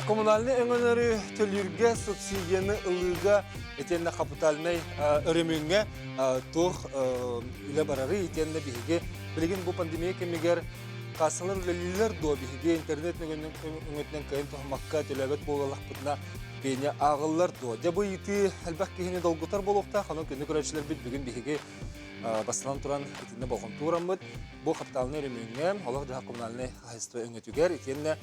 Коммунальный öngönörü төлүргө субсидияны ылыга этенне капиталный өрөмүнгө тух үле барары этенне биге билген бу пандемия кемигер касылыр лелилер до биге интернет өңөтнен кайын тохмакка төлөбөт болалак бутна бене агыллар до. Жабы ити албак кихине долгутар болукта ханын күнү көрөчүлөр бит бүгүн биге бастан туран этинне болгон турамыт. Бу капиталный өрөмүнгө олох жаа коммунальный хозяйство өңөтүгөр этенне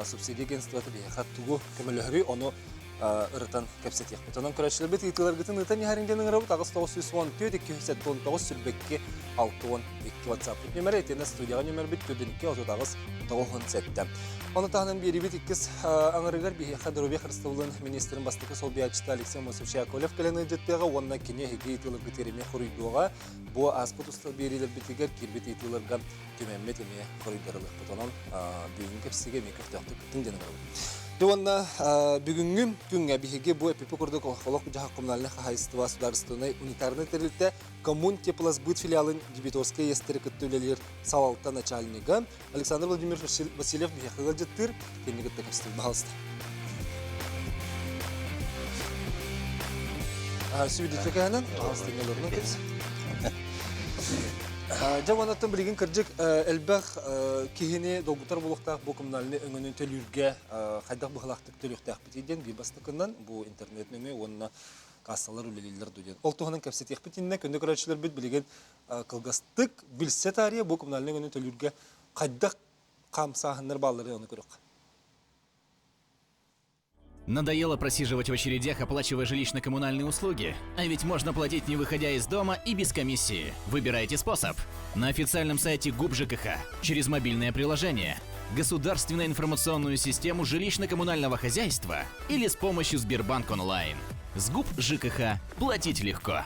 субсидия агентствоты бихаттугу көмөлөһү ону ырытан кепсетек. Бутунан көрөчүлөр бит итилер гытын ытан яһарындын ырабы тагыс 914 279 сүрбекке 612 WhatsApp номер этене студияга номер бит көдүнүккө отогагыз 97. Оны тағынан бері бет иккіз аңырығар бейі қадыруби Қырыстығылын министрін бастықы сол биячыта Алексей Мосович Яковлев кәліні жеттіға, онына кене хеге етілер гітереме құрыйдуға, бұ аспыт ұстал берілер бітігер кербет етілерға төменмет еме құрыйдарылық бұтынан бүйін кепсіге мекіртіяқты күттің денің ұры. Онна бүгүнгүн күнгө биһиги бу эпипи курдук олох жаха коммунальный хозяйство государственной унитарный терилте коммун теплосбыт филиалын дебиторская естери кыттуулелер салалта начальника Александр Владимирович Васильев бихига жеттир кенигит текстил баалста. Сүйдүтекенен астыгыларны кепс. Жаванаттан билген кыржык элбах кихине долгутар булукта бу коммунальный өңөнүн төлүргө кайдак быхалактык төлүктак битиден бибастыкынан бу интернет нөмө онна кассалар үлелилер дуден. Ол туганын кепсетек битинне көндө көрөчүлөр бит билген кылгастык билсе тария бу коммунальный өңөнүн төлүргө кайдак камсахындар баллары аны көрөк. Надоело просиживать в очередях, оплачивая жилищно-коммунальные услуги? А ведь можно платить, не выходя из дома и без комиссии. Выбирайте способ. На официальном сайте ГУП ЖКХ, через мобильное приложение, государственную информационную систему жилищно-коммунального хозяйства или с помощью Сбербанк онлайн. С ГУП ЖКХ платить легко.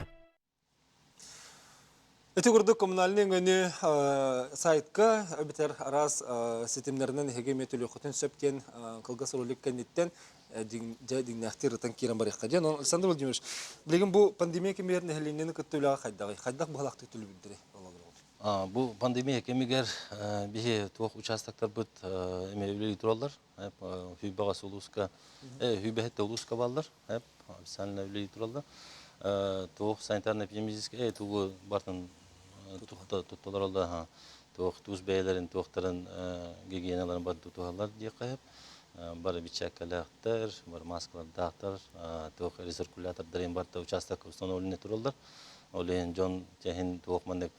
Эти города коммунальные өңөнү сайтка битер раз сетемнеринен хегеме төлөкөтөн сөптен кылгас ролик кенеттен дигнахтир танкиран барыкка жан Александр Владимирович билген бу пандемия кемерин хеленени кыттуулага кайдак бахалакты төлү билдире бу пандемия кемигер бихе туох участоктор бут эмелили туралар хүбага улуска хүбехте улуска балдар санна билили туралар туох санитарно эпидемиологический тугу бартын тутталарда туох туз бейлерин туохтарын гигиеналарын бар туталар дикеп бар бичакалактар бар маскалар дактар туох рециркулятор дырын барта участок установлены туралар олен жон техин туох мандык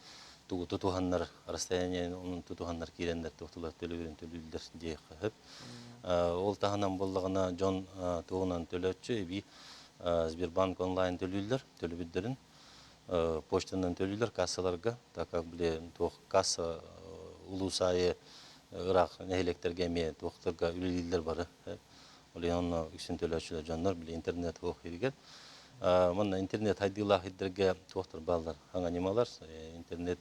тутуханнар расстояние onun тутуханнар кирендер туохтулар төлөбүрүн дикеп ол таханан боллагына жон туунан төлөчү би Сбербанк онлайн төлөбүддөрүн почтанан төлөйлөр кассаларга так как биле тох касса улусайы ырак нехелектерге эме тохторго үлелилер бар олеонно үксүн төлөчүлөр жандар биле интернет окуйдыгер мына интернет хайдылахидерге тохтор балдар аңа немалар интернет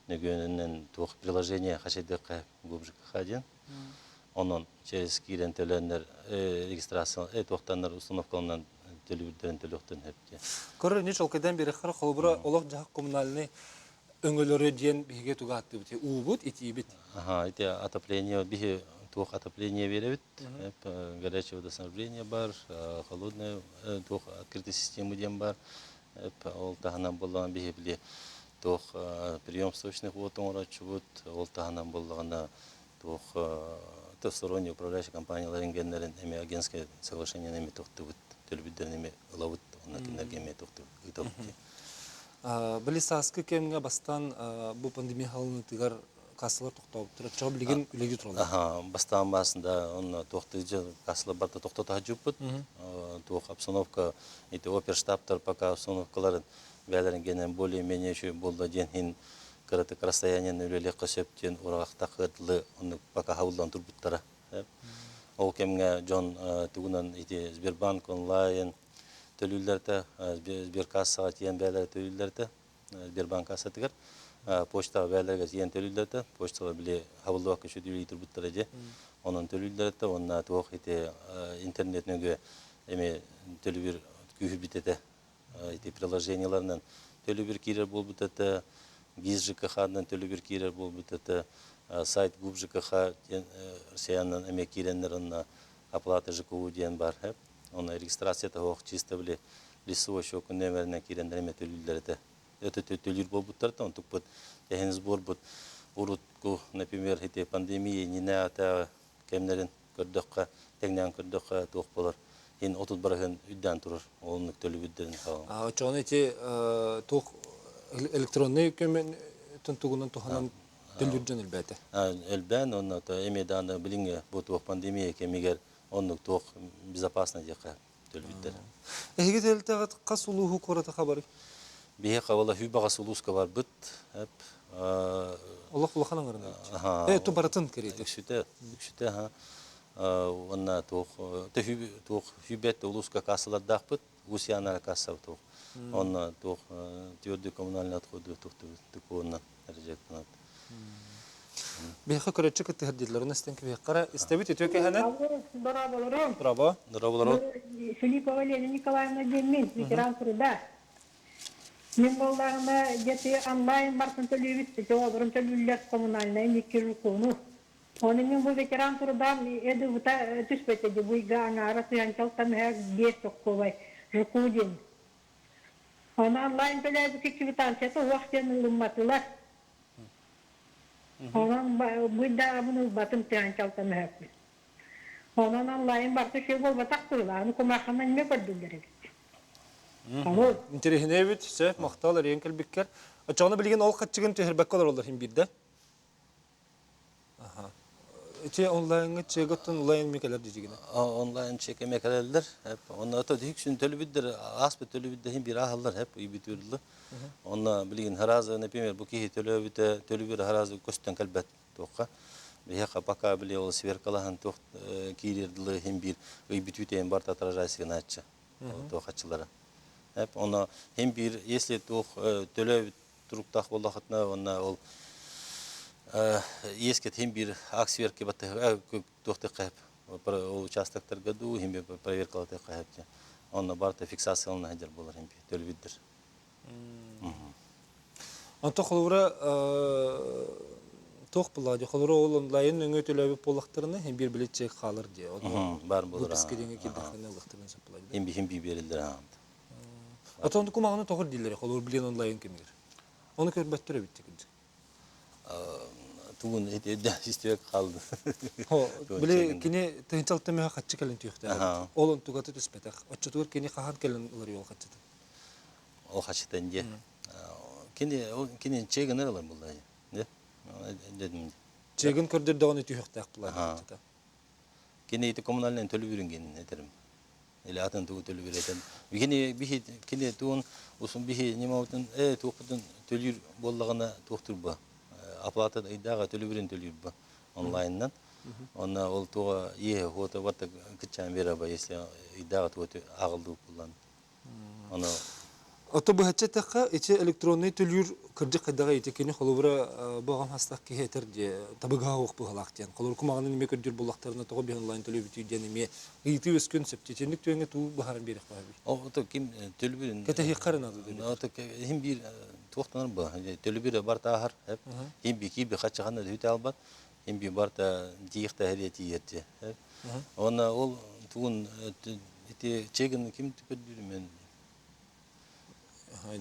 нөгөнүнөн тох приложение хашедекке губжикка ден онон через кирен төлөндөр регистрация тохтандар установкалынан төлөбүддөрүн төлөктөн хепти. Көрөр не чолкайдан бери хар холбура олох жак коммунальный өңөлөрү ден биге тугатты бит. Убут итибит. Эти отопление биге тух отопление беребит. Горячее водоснабжение бар, холодная тух открытая система ден бар. Ол таханан болгон биге биле тух прием сточных вод оңорочубут. Ол таханан болгона тух сторонний управляющий компанияларын гендерин эми агентское соглашение эми тохтубут. Төлөбүддөрүн ылабыт онна кинерге метокту итопти. Билисаскы кемге бастан бу пандемия халыны тыгар кассалар токтоп турат чыга билген үлеги туралар. Бастан басында он токтойжу кассалар барда токтота жуппут. Тох обстановка эти оперштабтар пока обстановкаларын бәлерин генен более-менее еще болду ден кырытык расстояниени үлелек көсөптен уракта кырдылы оны пока хавылдан турбуттара. Ол кемге жон тугунан ити Сбербанк онлайн төлүлөрдө Сберкассага тиен бээлер төлүлөрдө Сбербанк касса тигер почта бээлерге тиен төлүлөрдө почтага биле хабылдак көчөдүлү турбуттар же онун төлүлөрдө онна туох ити интернетнеге эме төлүбүр күбүтете ити приложенияларынан төлүбүр кирер болбутете ГИС ЖКХнын төлүбүр кирер болбутете сайт ГУП ЖКХ Россиянын эме киреннерин оплата ЖКУ диен бар хеп. Оны регистрацията хоқ чисто биле лицевой счет номеріне кирендереме төлүлдерде. Это төлүр болбуттар да, он тукпут техен сбор бут урутку, например, хите пандемия не ата кемнерин көрдөккө, теңнен көрдөккө тук болор. Ен 30 барахын үддән турur. Олны төлүбүддерин калган. Чоны те тух электронный көмен тунтугунан туханан төлүрдөн элбәте. Элбән, онны то эмеданы билинге бу тух пандемия кемигер онны тух безопасно дека төлүбүддер. Эге телтагат касулуу кората хабары. Бие кавала хүбага сулуска бар бит. Хеп Аллах улаханан гарына. Ту баратын кереде. Күште ха. Онна тух хүбет улуска кассалар дахпыт, гусянара касса тух. Онна тух тёрдү коммунальный отходы тух онна режектнат. Беха көрөчө кеттердилер, настенки бехкара истебит өтөкө ханан. Браво. Браво. Филиппова Лена Николаевна Демин, ветеран труда. Мен балдарына где-то онлайн барсын төлөбүт, жолдорун төлүлөр коммунальный никирукуну. Оны мен бұл ветеран тұрдан еді ұта түспетеді бұйға аңары тұянчалықтан әк бес тоққылай жүкуден. Оны онлайн төләбі кекшівітансеті уақытен ұлыматылар. Онын бұйда абын ұлбатын тұянчалықтан әк. Онын онлайн барты шүй бол батақ тұрла, оны көмақынан не көрділдер еді. Интерехіне өт, мақталар ең кәлбеккер. Ачағыны білген ол қатчығын төхірбәк олар олар хем бірді. Эти онлайн чеготтон онлайн мекелер дижигине. Онлайн чек мекелерлер. Онна то дикшүн төлүбүддер, аспы төлүбүддер хим бир ахаллар хеп үйбүтүрлү. Онна билген харазы, например, бу ки төлүбүр харазы көстөн калбат токка. Бияка пока биле ол сверкалахан ток кирирдилы хим бир үйбүтүтен бар татражайсыгын аччы. Токачылары. Хеп онна хим бир если ток төлөбүт туруктак болдохотна онна ол Ескет хим бир аксиверки баты тохты кайып. Ол участоктор году хим бир проверкалаты кайып. Онна барта фиксациялана хадер болар хим бир төлбүддер. Анта холура тох булади. Холура ол онлайн өңө төлөбүп болактырыны хим бир билетчек калыр ди. Бар болар. Бу бискедеңе килдикне лыктырын саплайды. Хим бир берилдер. Атонду кумаганы тогур дилер. Холур билен онлайн кемир. Оны көрбөттөрө биттик. Тугун эти систем калды. Биле кини тынчалты меха катчы келен түйүктө. Олон тугаты түспетек. Оччотур кини кахан келен улар жол катчыты. Ол качтан же. Кини чегин алар булды. Не? Дедим. Чегин көрдөр даганы түйүктө булар. Кини эти коммунальный төлөп үйрөнгөн этерим. Или атын тугу төлөп беретен. Кини тугун ушун бихи немаутун тугутун төлөр боллагына тугтурба. Оплата идага төлөбүрүн төлөбү онлайндан. Онна ол туга фото бата кычан бераба если идага туга агылды куллан. Аны Ото бу хачетакка эти электронный төлөр кырдык кайдага этекени холобура багам хастак кехетер де табыга ок бугалактен. Холор кумаганы неме көрдөр булактарына тога би онлайн төлөбү түйден эме ыйты өскөн септетендик төңө туу бахарын берек баби. ото ким төлөбүрүн Кете хикарынады деп. ото ким бир туктаныр ба төлөбүрө барта ахар хеп ким би качаганы өтө албат ким би барта дийикте херети ерте хеп она ол тугун эти чегин ким көрдүр мен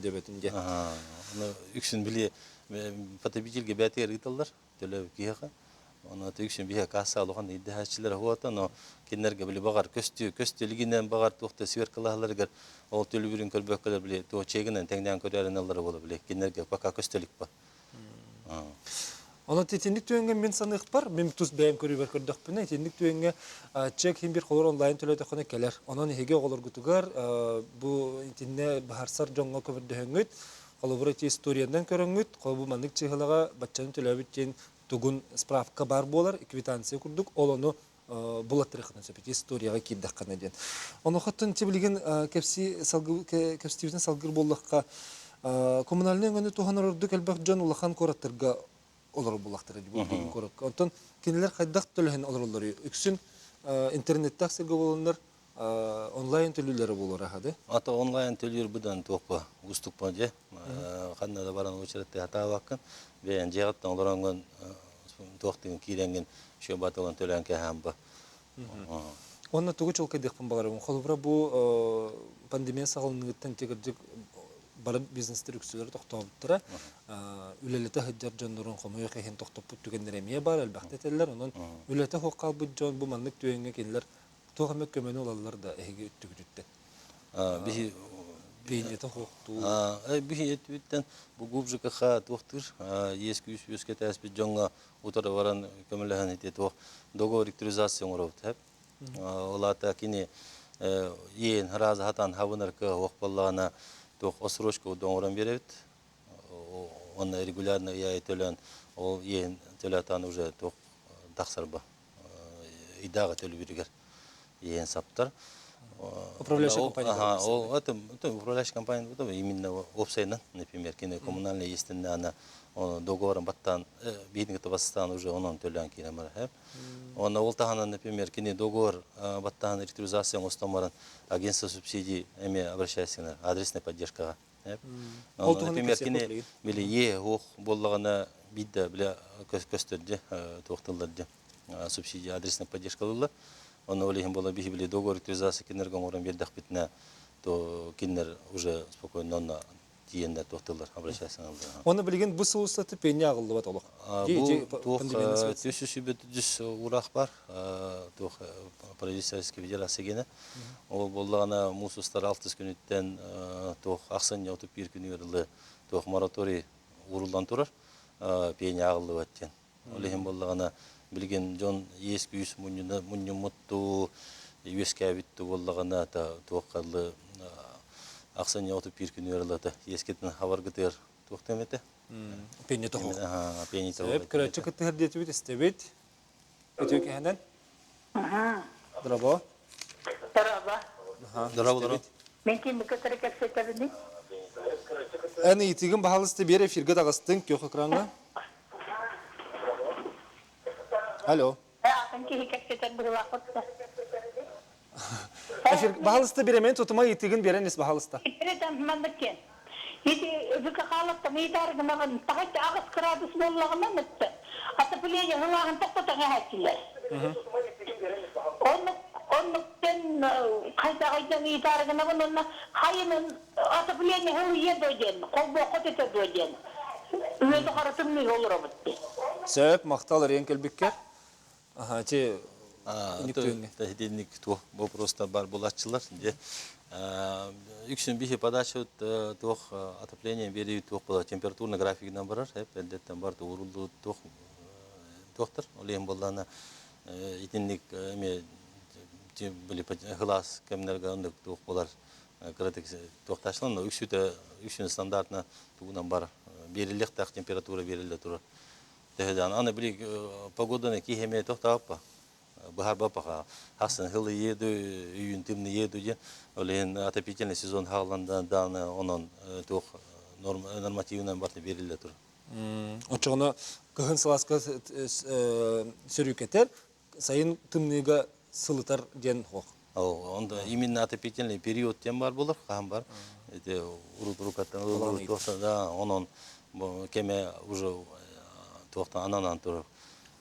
Дебетим же. Аны үксүн биле потребительге бәтер италлар төлөп кияга. Аны үксүн бие касса алган иддәчиләр хуата, но кинләргә биле багар көстөлигеннән багар тохта сверкалаларга ол төлөбүрүн көрбөккәләр биле то чегинен теңдән көрәрен алар була биле кинләргә пока көстөлик ба. Аны тетендик төңгө мен санык бар. Мен тус бәйм көрүбөр көрдөкпүн. Тетендик төңгө чек хим бир колор онлайн төлөдө кана келер. Анан эге колор гутугар бу интернет бахарсар жоңго көбөрдөңөт. Колобура историядан көрөңөт. Колбу мандык чыгалага баччаны төлөбүтен тугун справка бар болар. Квитанция курдук. Олону булаттырыкны сөпөт историяга кирдик кана ден. Аны хаттын тебилген кепси салгы кепстивден салгыр боллакка коммунальный өңгөнү туханырдык элбек жон улахан кораттырга олар булактыры бу көрөк. Онтон кинелер кайдак төлөһөн оларлар үксүн интернеттен сыргы болондар онлайн төлөлөрү болор ахады. Ата онлайн төлөр будан токпа устукпа же. Кандай да баран очеретте атабаккан. Бен жагаттан олоранган токтун киренген шөбатылган төлөнкө хамба. Онна тугу чолкай дехпен баларым. Холбра бу пандемия сагылныгыттан тегердик бары бизнестер үксөлөр токтоптура. Үлелете хаджар жоннорун комой кехен токтоп түгендер эмие бар албакта теллер. Онун үлелете хоккал бу жон бу маннык түгенге келлер. Тогамек көмөнү алалар да эге үттүгүттен. Бихи Бейнете хокту. бихи этвиттен бу ГУБЖКХ тохтыр ескі үске тәспит жоңга утары баран көмөлөһөн ите тох договор ректуризация оңорот хеп. Олата кини ен раз хатан хавынарка окпаллана тох осрочка доңорон берет. Он регулярно я төлөн ол ен төлөтан уже тох таксарба. Идага төлөбүргер ен саптар. Управляющая компания. Это управляющая компания, это именно офсайна, например, кино коммунальная естественно, она договором баттан, бедный табастан уже он төлөн кинемер, хеп. Он олтахана, например, кино договор баттан реструктуризация остамаран агентство субсидий, эми обращайся, адресная поддержка, хеп. Например, кино били е ох боллагана бидде бля көстөрдө токтолдорду субсидия адресная поддержка болду. Он олихим было бихибли договор ректуризации кинергом орам бердах битне, то кинер уже спокойно на тиенде тохтылар обращайся. Оны билген бу сулустаты пене агылды бат олук. Бу төсүсүбөт жүз урак бар, тох Продюсерский федерация гене. Ол боллагана мусустар 6 күнүттен тох аксын отуп бир күнү берилди. Тох мораторий урулдан турар, пене агылды баттен. Олихим боллагана билген жон ескі үс мұннымытту, өске әбітті болағана тоққарлы ақсаны отып бір күн өрілді. Ескетін хабар күтер тоқтам еті? Пенне тоқ. Пенне тоқ. Сәбіп күрәтші күттігір деті бет істебет. Өтеу кәхінен? Дұрабо? Дұрабо. Мен кемі көтірі кәпсеттеріне? Әні етігін бағалысты бері эфирге дағыстың көк экранға? Алло. Бағалысты беремен тұтыма етігін беренес бағалысты. Береден мандыкен. Еті үбікі қалыпты мейдарғынағын тағайты ағыз градус болағына мүтті. Атыпылеге ғылағын тоқтатыңа әтілер. Оннықтен қайта мейдарғынағын онна қайының атыпылеге ғылы еді өден, қолбо қот етеді өден. Өзі қарытымны olur өбітті. Сөп, мақталыр ең көлбеккер. Ага, те... Тахиденник то вопроста бар булатчылар. Үксін бихи подача тох отопление береют тох была температурный график набрар, эддеттен бар урулду тохтар, олем боллана итинник эме были глаз кемнерге ондык тох болар кратик тохташлан, но үксүн стандартна тугунан бар берилек так температура берилде тура. Теһдан аны били погоданы кихеме тохтаппа. Бахар бапаха хасын хылы еду, үйін тымны еду де. Олен отопительный сезон хағыланда даны онын тоқ нормативынан барды берілді тұр. Очығына күхін саласқа сүрікетер, сайын тымныға сылытар ден хоқ. Онда именно отопительный период тем бар болар, қағым бар. Урут-урукаттан тоқтан, онын кеме уже тоқтан ананан тұр.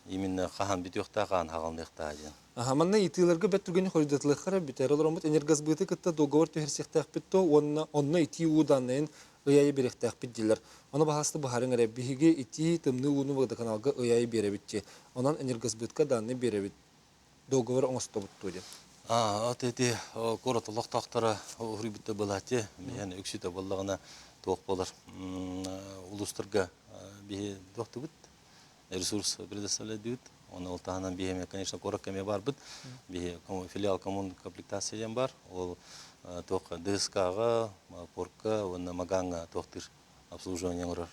Именно хахан битюхта хахан хагалныкта ажын. Манна итилерге беттүгени хордотлыхара битер олоромут энергосбыты кытта договор төһөрсектәк битто онна ити уданнен ыяй беректәк биддилер. Аны бахасты бахарын гәрә биһиге ити тымны уну вагда каналга ыяй беребитче. Онан энергосбытка данны беребит. Договор оңостобут туди. Атети коротлык тактара хурибитте булаты, мен үксүтө боллагына тоқ болар. Улустарга бии доктубут. Ресурс предоставляют. Он олтаханан бихеме, конечно, коракками бар бит. Бихе филиал коммун комплектация бар. Ол тох ДСК-га, порка, онна маганга тохтыр обслуживание урар.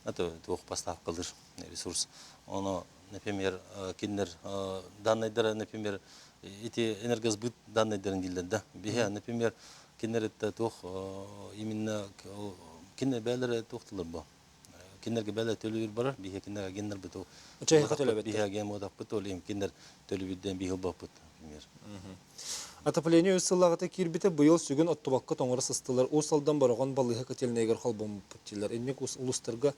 Это тох поставкалдыр ресурс. Оно, например, киндер данныйдары, например, эти энергосбыт данныйдарын дилдер. Бихе, например, киндер это тох именно киндер бәлері тохтылыр ба. Киндерге бәлі төлі бар, бихе киндерге гендер біту. Чайға төлі бітті? Бихе ген модақ біту, олейм киндер төлі біттен бихил бақ біт. Отопление өссіллағыта кирбіті бұйыл сүгін оттубаққа тоңыры сыстылар. О салдан бараған балыға көтелінегер қалбом бүттілер. Энмек ұлыстарға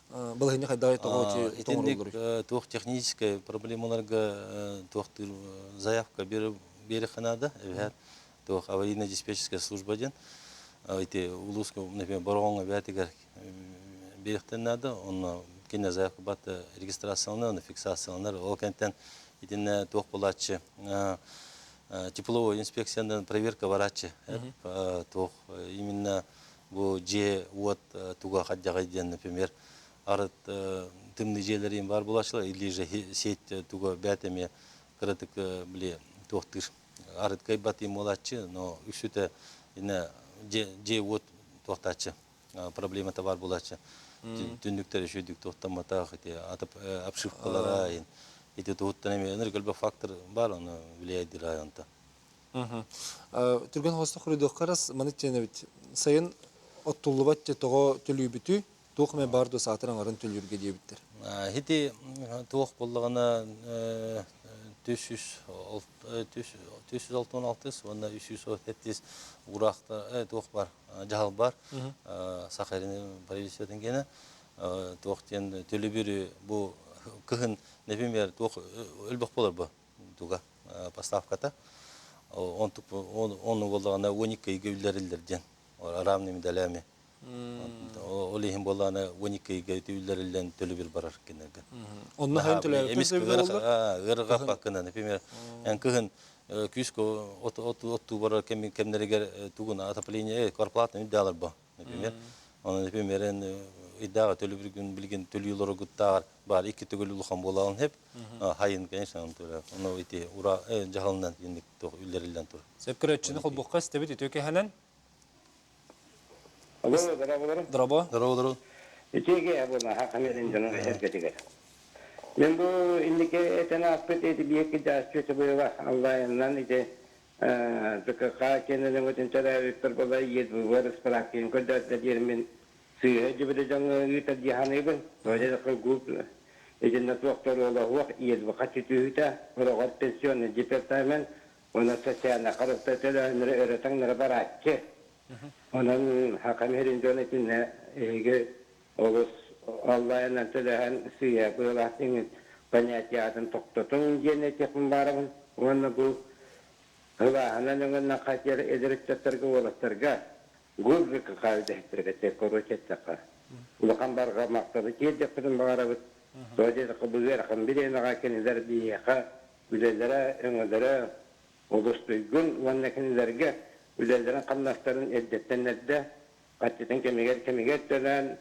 Балыгыны кайда того чи Итинник тух техническая проблемаларга тух заявка бери ханада, тух аварийно-диспетчерская служба ден. Эти улуска, например, баронга вятигар берехтен надо, он кине заявка бат регистрацияланар, фиксацияланар, ол кенттен итинне тух булачы тепловой инспекциядан проверка барачы. Тух именно бу же вот туга хадjagay ден, например, арыт тымны жерлерин бар булачылар, или же сеть туга бәтеме кырытык биле тохтыр арыт кайбат им булачы, но үсүтө ине же вот тохтачы проблема-то бар булачы. Түндүктөр шүйдүк тохтамата эти атып обшивкалара эти тоттан эме энергия фактор бар, оны влияет районда. Түрген хостық хүрдіқ қарас, манытчені бит, сайын оттулыбат же тоғы түлі тух мен барды сатыран арын түлүргө дебиттер. Хити тух боллагана 316, онда 370 уракта тух бар, жал бар. Сахарин провисияден гене тухтен төлөбүрү бу кыгын, например, тух өлбөк болор бу туга поставката. Onu bolağına 12 gövüllerildен, равный медалями. Олихим болağına 12 gövüllerildен төлü bir barar kenege. Onun hayın tölerler Gırgap hakkında, например, en kıhın küsko otu barar kemleriger tuğun atapleniye kvarplatını iddialar bu, например. Onu, например, iddia төлü bir gün bilgin төлü yılları gıttar var, iki tügülü luhan bolağın hep hayın конечно onu töler. Onu iti ura jahalından yendik üllerilden tur. Sepkretçini kol boqqa istebit itiyoke halen? Alo, darabalarım. Daraba? Daraba. İçege buna hakametin canı herkese. Ben bu indiki etene akbet eti bir iki ders kötü boyu var. Allah'ından ite tıkaka kendine bütün tedavikler bala yedi bu var ıspırakken kodda da diyelim suyu cibide canı yuta dihanı ben. Böyle de grup ecenne doktor ola huak yedi bu kaçı tühüte. Burada pensiyon departman ona sosyal karısta tedavileri öğretenlere barakçı. Onun hakametin yönetimine olus Allah'ın telahan suya bıraktığın paniyatın toktotun genetik barın onu bu Allah'ın nakatır edilirçetlerge olaslarga gurruk kavdehtirge tekoroçetaka. Ulakan barga maktadı kedektin bağırabıt. Doğacak bu verkan bir nagakenizler diyeka ülelere önelere oluştuygun vannekenizlerge ülelerin kanlaşların eddettenlerde kaçıdan kemiger tölen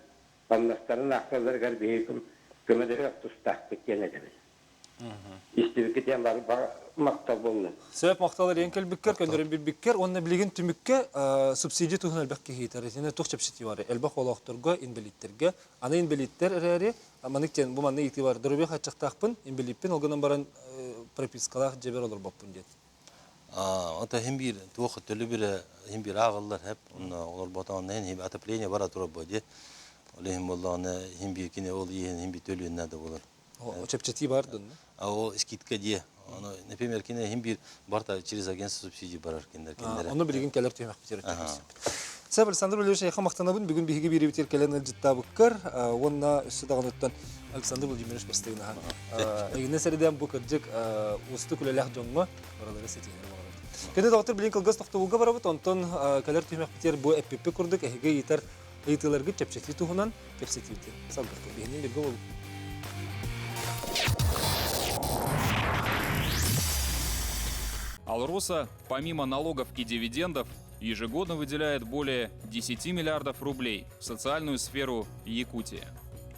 kanlaşların aksalar garbiyekim kömedere tutak bitkenede. İstibikit yan var maktab olun. Sebep maktalar enkel bikker, könderin bir bikker, onunla bilgin tümükke subsidi tuğun elbek kehiter. Yine tuğ çepsiti var. Elbek olaqtırga, inbelitlerge. Ana inbelitler ereri, manikten bu manna itibar. Dörübek açık taqpın, inbelippin, olganan baran propiskalar ceber olur bappın deyet. Ata hem bir tuğ tölü bir hem bir ağıllar hep onlar botanın hem ataplenya bara turabı diye. Olehim Allah'ına hem bir kine ol yiyen hem bir tölü ne de olur. O çepçeti var dün. O skidka diye. Onu например kine hem bir barta через агентство субсидий barar kendileri. Onu bilgin keler tüymek biter. Sen Alexander Vladimirovich Ayxa maqtanabın bugün bihigi biri biter kelen jitta bukkar. Onna üstü dağınıttan Alexander Vladimirovich bastığına. Yine seriden bu kırcık ustu kulelah jonma oraları setiyler var. Kende doktor bilin kılgaz toxtuğuga barabıt ondan keler tüymek biter bu EPP kurduk ehige yeter eğitilerge çepçeti tuğunan tepseti biter. Salgırt bihinin bir gol. Алроса, помимо налогов и дивидендов, ежегодно выделяет более 10 миллиардов рублей в социальную сферу Якутии.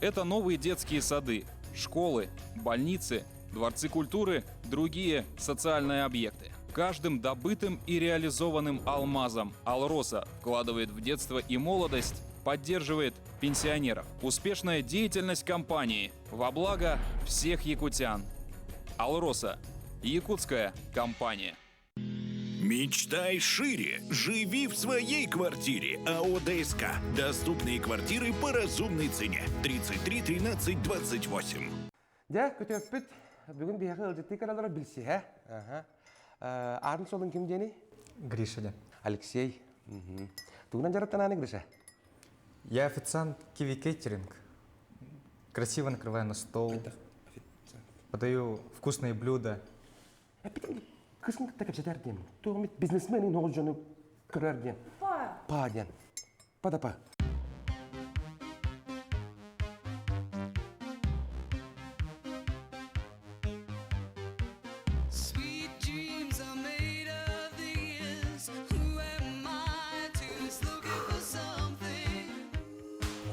Это новые детские сады, школы, больницы, дворцы культуры, другие социальные объекты. Каждым добытым и реализованным алмазом Алроса вкладывает в детство и молодость, поддерживает пенсионеров. Успешная деятельность компании во благо всех якутян. Алроса. Якутская компания. Мечтай шире, живи в своей квартире. АО ДСК. Доступные квартиры по разумной цене. 33 13 28. Да, көтөппүт. Бүгүн бияга ылжыттый каналары билси, ха? Атын солун ким дени? Гришаля. Алексей. Тугунан жараттан аны Гриша? Я официант Киви Кейтеринг. Красиво накрываю на стол. Подаю вкусные блюда. Кысын так кепсетер дем. Тугмит бизнесмен ин олжону көрөр дем. Па дем. Пада па.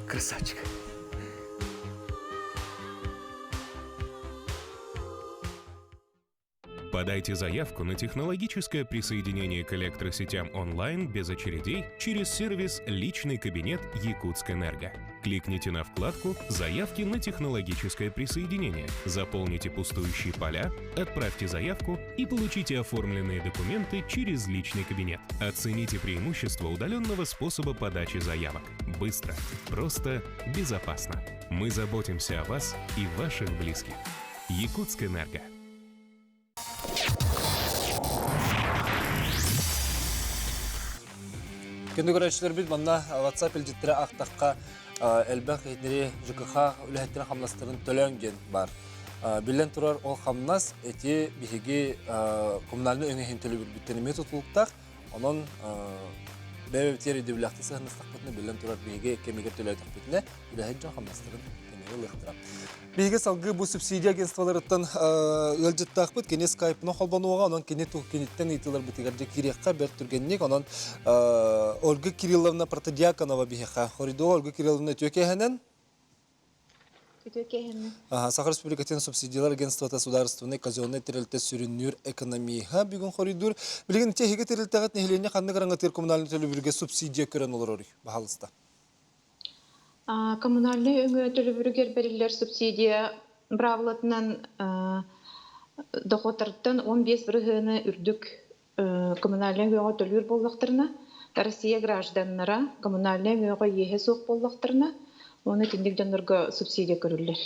Красавчик. Подайте заявку на технологическое присоединение к электросетям онлайн без очередей через сервис «Личный кабинет Якутскэнерго». Кликните на вкладку «Заявки на технологическое присоединение», заполните пустующие поля, отправьте заявку и получите оформленные документы через личный кабинет. Оцените преимущества удаленного способа подачи заявок. Быстро, просто, безопасно. Мы заботимся о вас и ваших близких. Якутскэнерго. Кенде көрәчләр бит манна WhatsApp илҗиттәре актакка элбәк хәйдәре ЖКХ үләһәттән хамластырын төләнгән бар. Билен турар ол хамнас эти биһиге коммуналны өңәһен төлөб биттәнеме тутулуктак, онон бәбәтери дәүләтте сәхнәстәкне билен турар биһиге кемегә төләйтәк битне үләһәттән хамластырын кенеге лыхтыра. Биһиге салгы бу субсидия агентстволарыттан өлҗиттәк бит кене Skype-ны халбануга, онон кене кенеттән итиләр битегәрдә кирәккә бер түргәнник, онон Ольга Кирилловна Протодиаконова биһиха. Хоридо Ольга Кирилловна төкәһенен Сахар Республикатын субсидиялар агентства государственной казенной терилте сүрүнүр экономия бүгүн хоридур. Билген техиге терилтегет нехлене канны караңгатыр коммуналь төлөбүргө субсидия көрөн олор баһалыста. Коммунальный төлөбүргер берилер субсидия бравлатынан доходтардан 15 биргене үрдүк коммунальный өйгө төлөр боллактырына, Россия гражданнара коммунальный өйгө ехе сок боллактырына, оны тиндик жандарга субсидия көрүлөр.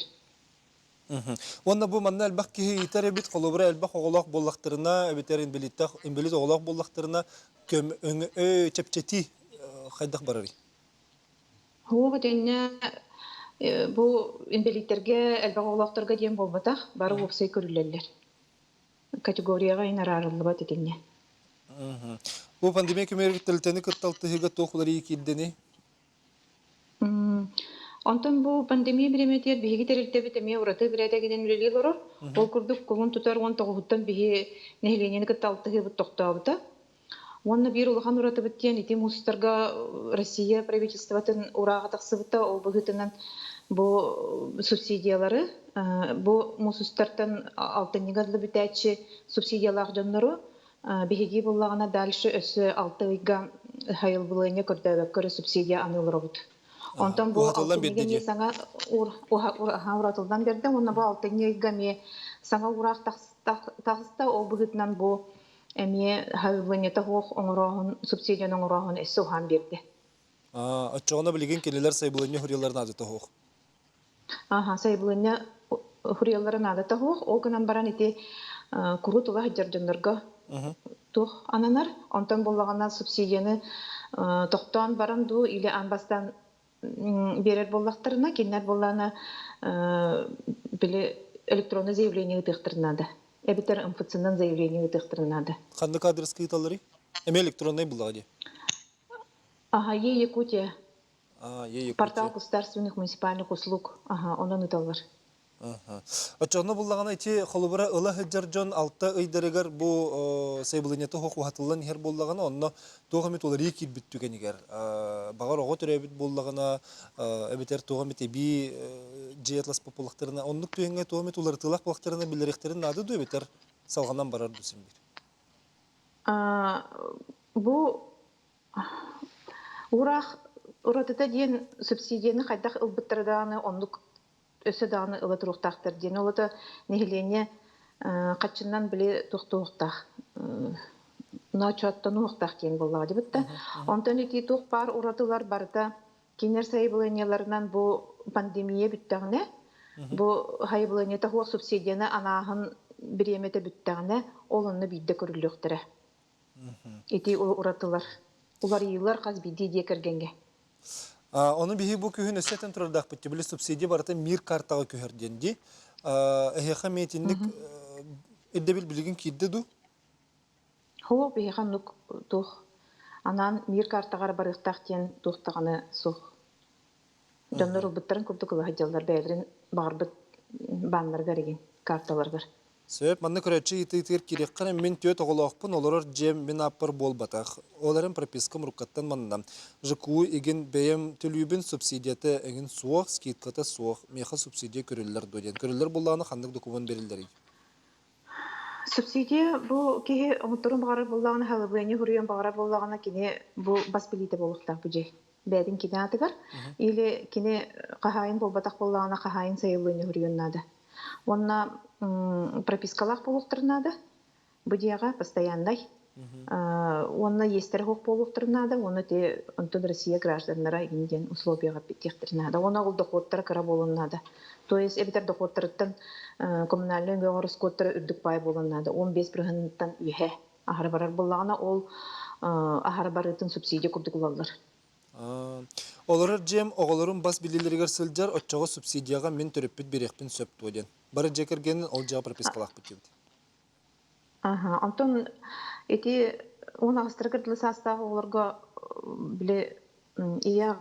Онна бу манна албак ки итәре бит колобра албак оголак боллактырына, бетерин билиттә, имбелит оголак боллактырына көм өңө чепчети хайдак барары. Ху дөнья бу имбелиттерге албак оголактарга дем болбата, бары опсай көрүлөрлөр. Категорияга инарарлыба тетинне. Бу пандемия көмөр телтени кытталтыга тохлары киддени. Антон бу пандемия биреметер биги терилте битеме ураты биретегиден үлелер олор. Ол курдук когун тутар 19-тан биги нехленени кытталтыгы бу токтабыта. Онны бир улахан ураты биттен итим устарга Россия правительствотын урага таксыбыта ол бугытынан бу субсидиялары бу мусустартан алтыннигадlı битәче субсидиялар жоннору биги буллагана дальше өсө 6 айга хайыл булыны көрдөбөк көрө субсидия анылырыбыт. Онтан бу алтыннигене саңа уратылдан берди, онна бу алтыннигеме саңа урак такста ол бугытынан бу эме хайылыны тагох оңорогун субсидияның оңорогун эссе ухан берди. Ачыгына билген келелер сайбылыны хурьяларына ады тагох. Сайбылыны хурьяларына ады тагох, ол гынан баран ити курутула хаджардынырга тух ананар, онтан боллагана субсидияны токтон баранду или анбастан берер боллактарына, кеннер боллана биле электронный заявление тыктырнады. Эбитер МФЦнын заявление тыктырнады. Кандай адрес кыйталары? Эме электронный буллагы. Якутия. Якутия. Портал государственных муниципальных услуг. Онон ыталар. Ачыгына буллагана ити холубара ыла хаджаржон 6 ыйдырыгар бу сайбылынеты хок ватыллан хер боллагана онно тогамет олар кит биттүгенигер. Багар ого төрөбүт боллагана эбитер тогамет би жеятлас популактарына оннук түйөнгө тогамет олар тылак булактарына билеректерин ады ду эбитер салганан барар дусун бир. Бу урах уратыта ден субсидияны хайдак ылбыттырдааны оннук өсө даны ылы туруктактыр ден олата нехлене качыннан биле туктуктак начаттан уктак кен боллага дебитте. Онтон эти тук бар уратылар барда кинер сайбылынияларынан бу пандемия бүттәгенә бу хайбылыния таху субсидияны анаһын биремете бүттәгенә олонны бидде көрүлөктөрө. Эти уратылар улар йыллар каз бидде кергенге. Onu bihi bu kühün öseten turardaq bitti. Bili subsidiya barata mir kartağı küherdendi. Eheqa metinlik eddebil bilgin kiddi du? Хоо би ханук тух анан мир картагар барыктак тен тухтаганы сух. Донор буттарын курдук хаҗаллар бәйләрен барбыт баннарга реген карталарга. Sebep manna körәче итер кирәк кана мен төт оголоқпын олар жем мен аппар бол батах. Оларын прописка муркаттан маннам. ЖКУ иген бәем төлүбен субсидияты иген суох скидката суох меха субсидия көрүлләр доден. Көрүлләр булланы хандык документ берилдер. Субсидия бу кеһе оңторун багары буллагына халыбыны хүрүен багары буллагына кине бу баспилите болуктак бүҗе. Бәдин кинатыгар или кине кахайын болбатак буллагына кахайын сайылыны хүрүен нада. Онна пропискалах болуктырнада. Будияга постоянный. Онна естер хок болуктырнада. Онна те онтон Россия гражданнара инден условияга тектирнада. Онна ул доходтар кара болуннада. То есть эбитер доходтарыттан коммунальный расходтары үрдүк бай болуннада. 15%-тан үйе. Ахар барар буллагына ол ахар барытын субсидия курдук булалар. Олар жем оголорун бас билилергер сылжар отчого субсидияга мен төрөппүт берекпин сөп тоден. Бары жекергенин ол жаа пропискалак битти. Ага, антон эти он астыргырдлы состав оларга биле ия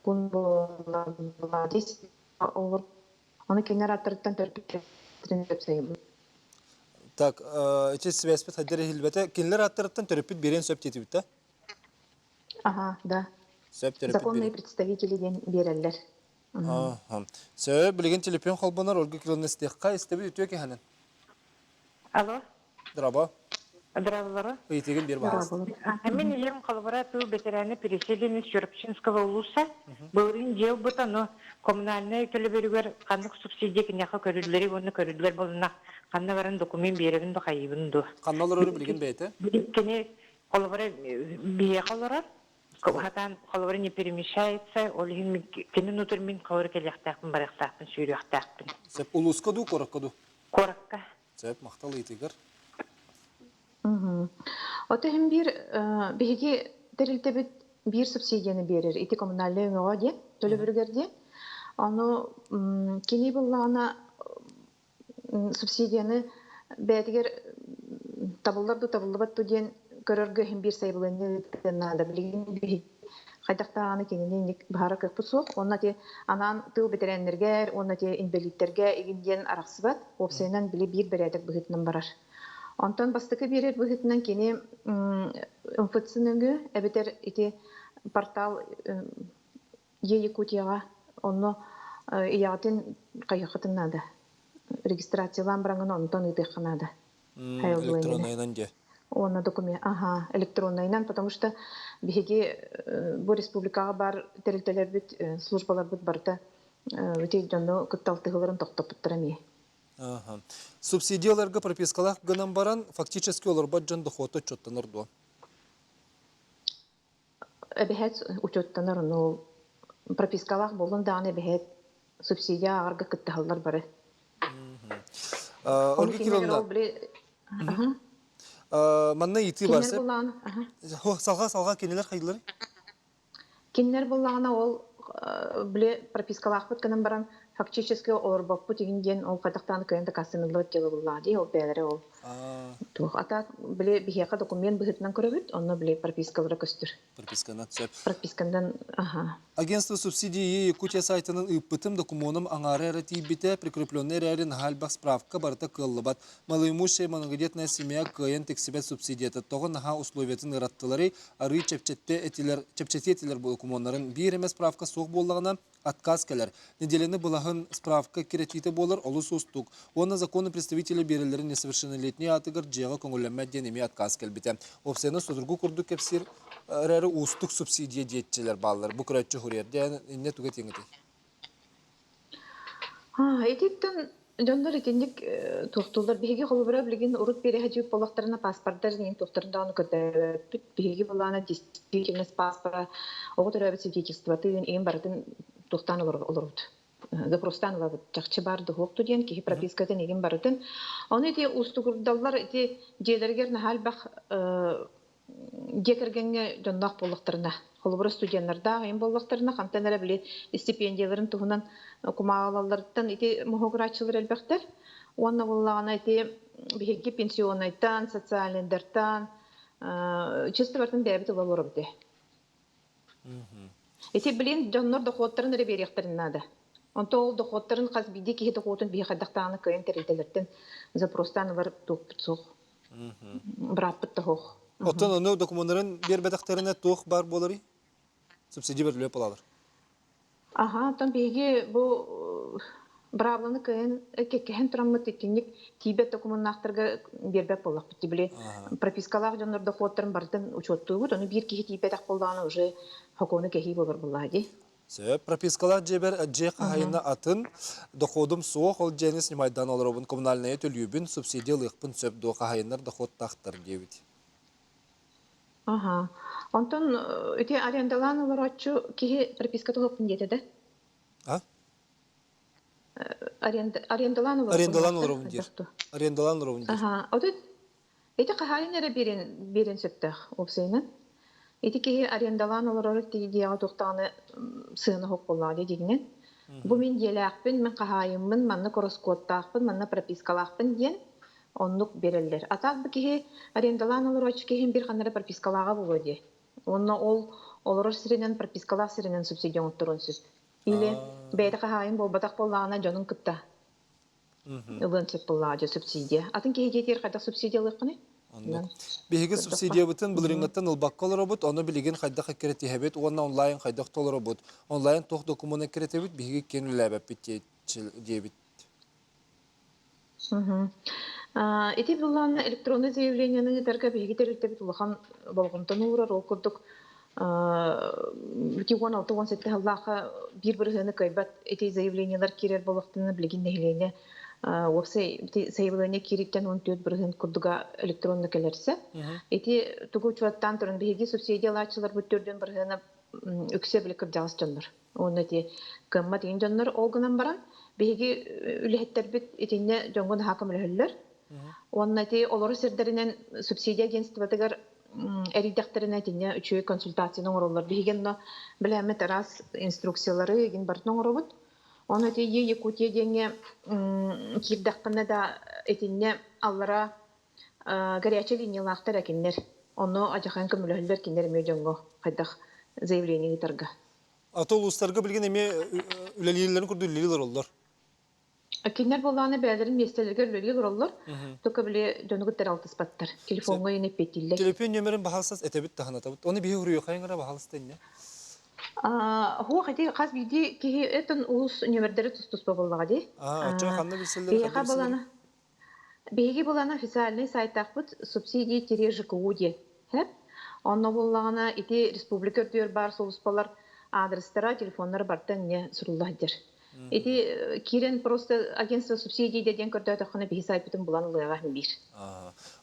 кун боладис олар аны генератордан төрөппүт сөйбү. Так, эти связьпет хаддер хилбете кинлер аттырыттан төрөппүт берен сөп тетибитте. Ага, да. Законные представители берелер. Сөп билген телефон холбонар Ольга Килонестехка истеби үтөке ханан. Алло. Драба. Здравствуйте. Ыйтеген бер багыз. Мен елем коллаборацию ветераны переселения Щербчинского улуса. Бұрын жел бұта, но коммунальный төлөбөрүгөр кандык субсидия киняха көрүлдери, оны көрүлдер болуна кандай барын документ беребин ба кайыбынды. Каналлары билген бейте? Кене коллаборация бие коллаборат. Хатан коллабора не перемещается, олин кенен утурмин калыр келяктакын барактакын сүйрөктакын. Сеп улуска ду коракка ду? Коракка. Сеп мактал итигер. Отем бир биги терилтебит бир субсидияны берер. Ити коммунальный өңөгө де, төлөбөргөрдө. Аны кини буллана субсидияны бәдигер табыллабат ден көрөргө хем бир сайбылыны теннада билген би кайдактаганы кенен бара кыпсук онна те анан тыл бетереннерге онна те инвалидтерге игинден араксыбат опсенен били бир бередик быгытнан барар. Антон бастыкы берер быгытнан кене МФЦныңгы эбетер ити портал Якутияга онно иятын кайгытыннада регистрациялан баранган онтон итеханада. Электронныйдан де. Он документ, электронный, потому что беги в республиках бар территориаль бит службалар бит барта эти жанно кытталтыгыларын токтоптурами. Субсидияларга пропискалах гынан баран фактически олар баджан дохото чоттаныр до. Эбехет учоттаныр, но пропискалах болун даны бехет субсидия арга кытталар бары. Ольга Кирилловна. Манна ити барса. Салга кинелер кайдылар? Кинелер буллагына ол биле пропискалах бүткәнен баран фактически олар баппы дигән ол кадактан көйәндә кассанылы телебуллады, ол бәләре ол. Тух ата биле бихәка документ бихетнән күрәбит, аны биле пропискалары көстер. Прописканы цеп. Пропискандан, Агентство субсидии Якутия сайтының ыппытым документом аңары тибите прикрепленный ряден хальбах справка барта кыллыбат. Малоимущая моногодетная семья кыйын тексибет субсидията. Тогын наха условиятын ыраттылары ары чепчететелер документларын биреме справка соқ боллағына отказ келер. Неделені бұлағын справка керетиті болар олыс устук. Оны законы представители берелерін несовершеннолетний атыгар жеға көңілемет денеме отказ келбете. Опсені судыргу күрді кепсир әрі устук субсидия детчелер баллар. Бұ күрәтчі хүрерде не түге теңіті? Ететтен жондар екендік тоқтулар беге қолыбыра білген ұрып бере әжіп болақтарына паспорттар ең тоқтарында оны көді беге болағына действительность паспора оғытыр әбіт свидетельство түйін ең бардың тоқтан олырды. Запростан олабыд. Жақчы барды хоқты ден, кейі пропискатын еген бардың. Оны де ұстығырдалар желергер нәхал бақ декергенге жоннақ болықтарына Холбур студентларда ген боллактарына хантанара биле стипендияларын туһунан кумагалалардан ити мохограчылар элбектер. Онна буллагана ити биһиги пенсионайттан, социальныйдардан чисто бартын дәбит олор бите. Ити билин жоннор доходтарын да беректериннада. Онто ол доходтарын каз биди ки доходун бии хадактаны кыйын терителерден запростан бар тупцук. Браппыт тохох. Оттон оны документтарын бербедактерине тух бар болары. Субсидия берилеп алалар. Ага, там биги бу брабланы кыйын кеккен тураммыт икенник тибет документтарга бербеп болак бити биле. Пропискалар жоннор доходтарын бардын учеттугу, оны бир ки тибет акполданы уже хоконы кехи болар буллади. Сөп пропискалар жебер жеқа хайына атын доходым соқ ол жені снимайдан оларабын коммунальная төлюбін субсидиялықпын сөп доқа хайынар доход тақтыр дебіт. Ага. Онтон өте арендалан олар отчу кихи прописка толықпын деді да? А? Арендалан олар. Арендалан оларабын дер. Арендалан оларабын дер. Ага. Оты эти қахайынары берен сөптіқ опсайынан? Эти арендалан олар тегеге тоқтаны сыны хоқ болады дегенен. Бу мен еләқпін, мен қахайыммын, манны короскоттақпын, манны пропискалақпын ден, онлық берілдер. Атақ бұл кеге арендалан олар очы кеген бір қанары пропискалаға болады. Онны олар сиренен пропискалақ сиренен субсидион ұттырын сөп. Или бәйді қахайым бол батақ болағына жонын күтті. Үлін сөп болады субсидия. Атын кеге жетер қайдақ субсидиялық қыны? Биһиги субсидия бутын билиңаттан ылбакка олоробут, оны билигин хайдах керетиһебет, уонна онлайн хайдах толоробут. Онлайн тох документ керетебит, биһиги кенүләбәп бит дебит. Эти буллан электронный заявлениены тарга биһиги терилтебит улахан болгонтон урар ол курдук 16-17 халлаха бир-бирһыны кайбат эти заявлениелар кирер болохтыны билигин нехлене Вовсе заявление кириттен он тет бірген күрдіға электронны келерсе. Эти тугу чуаттан тұрын бігі субсидиялачылар бүттөрден біргені үксе білі кірдағыз жондар. Оны эти кымма дейін жондар олғынан баран, бігі үліхеттер біт етіне жоңғын хақым үліхілер. Оны эти олары сердерінен субсидия агентстватығар әридәқтеріне етіне үші консультацияның оролар. Бігіген біләмі тарас инструкциялары еген бартының оробыд. Он эти Якутия деньги кирдакпына да этинне аллара горячая линия лахтар киндер. Оно ажахан көмөлөлөр киндер мөҗөнгө кайдак заявление торга. Атол устарга билген эме үлелилерин күрдүлелер оллар. Киндер болганы бәлерин местелерге үлелилер оллар. Только биле жөнүгүттер алтыспаттар. Телефонга енеп бетиллер. Телефон номерин бахалсыз этебит таханатабыт. Оны бие уруу кайгыра бахалстын. هو خدي خاص بيدي كي اتن اوس نيمردري تستوس بابلغادي ача ханна билселер беги булана официальный сайттакпыт субсидии ТРЖКУ де хеп онно буллагана ити республика дер бар солуспалар адрестера телефоннары бартан не сурулладыр ити кирен просто агентство субсидий деген көрдө тахана беги сайтын буланы лыга бир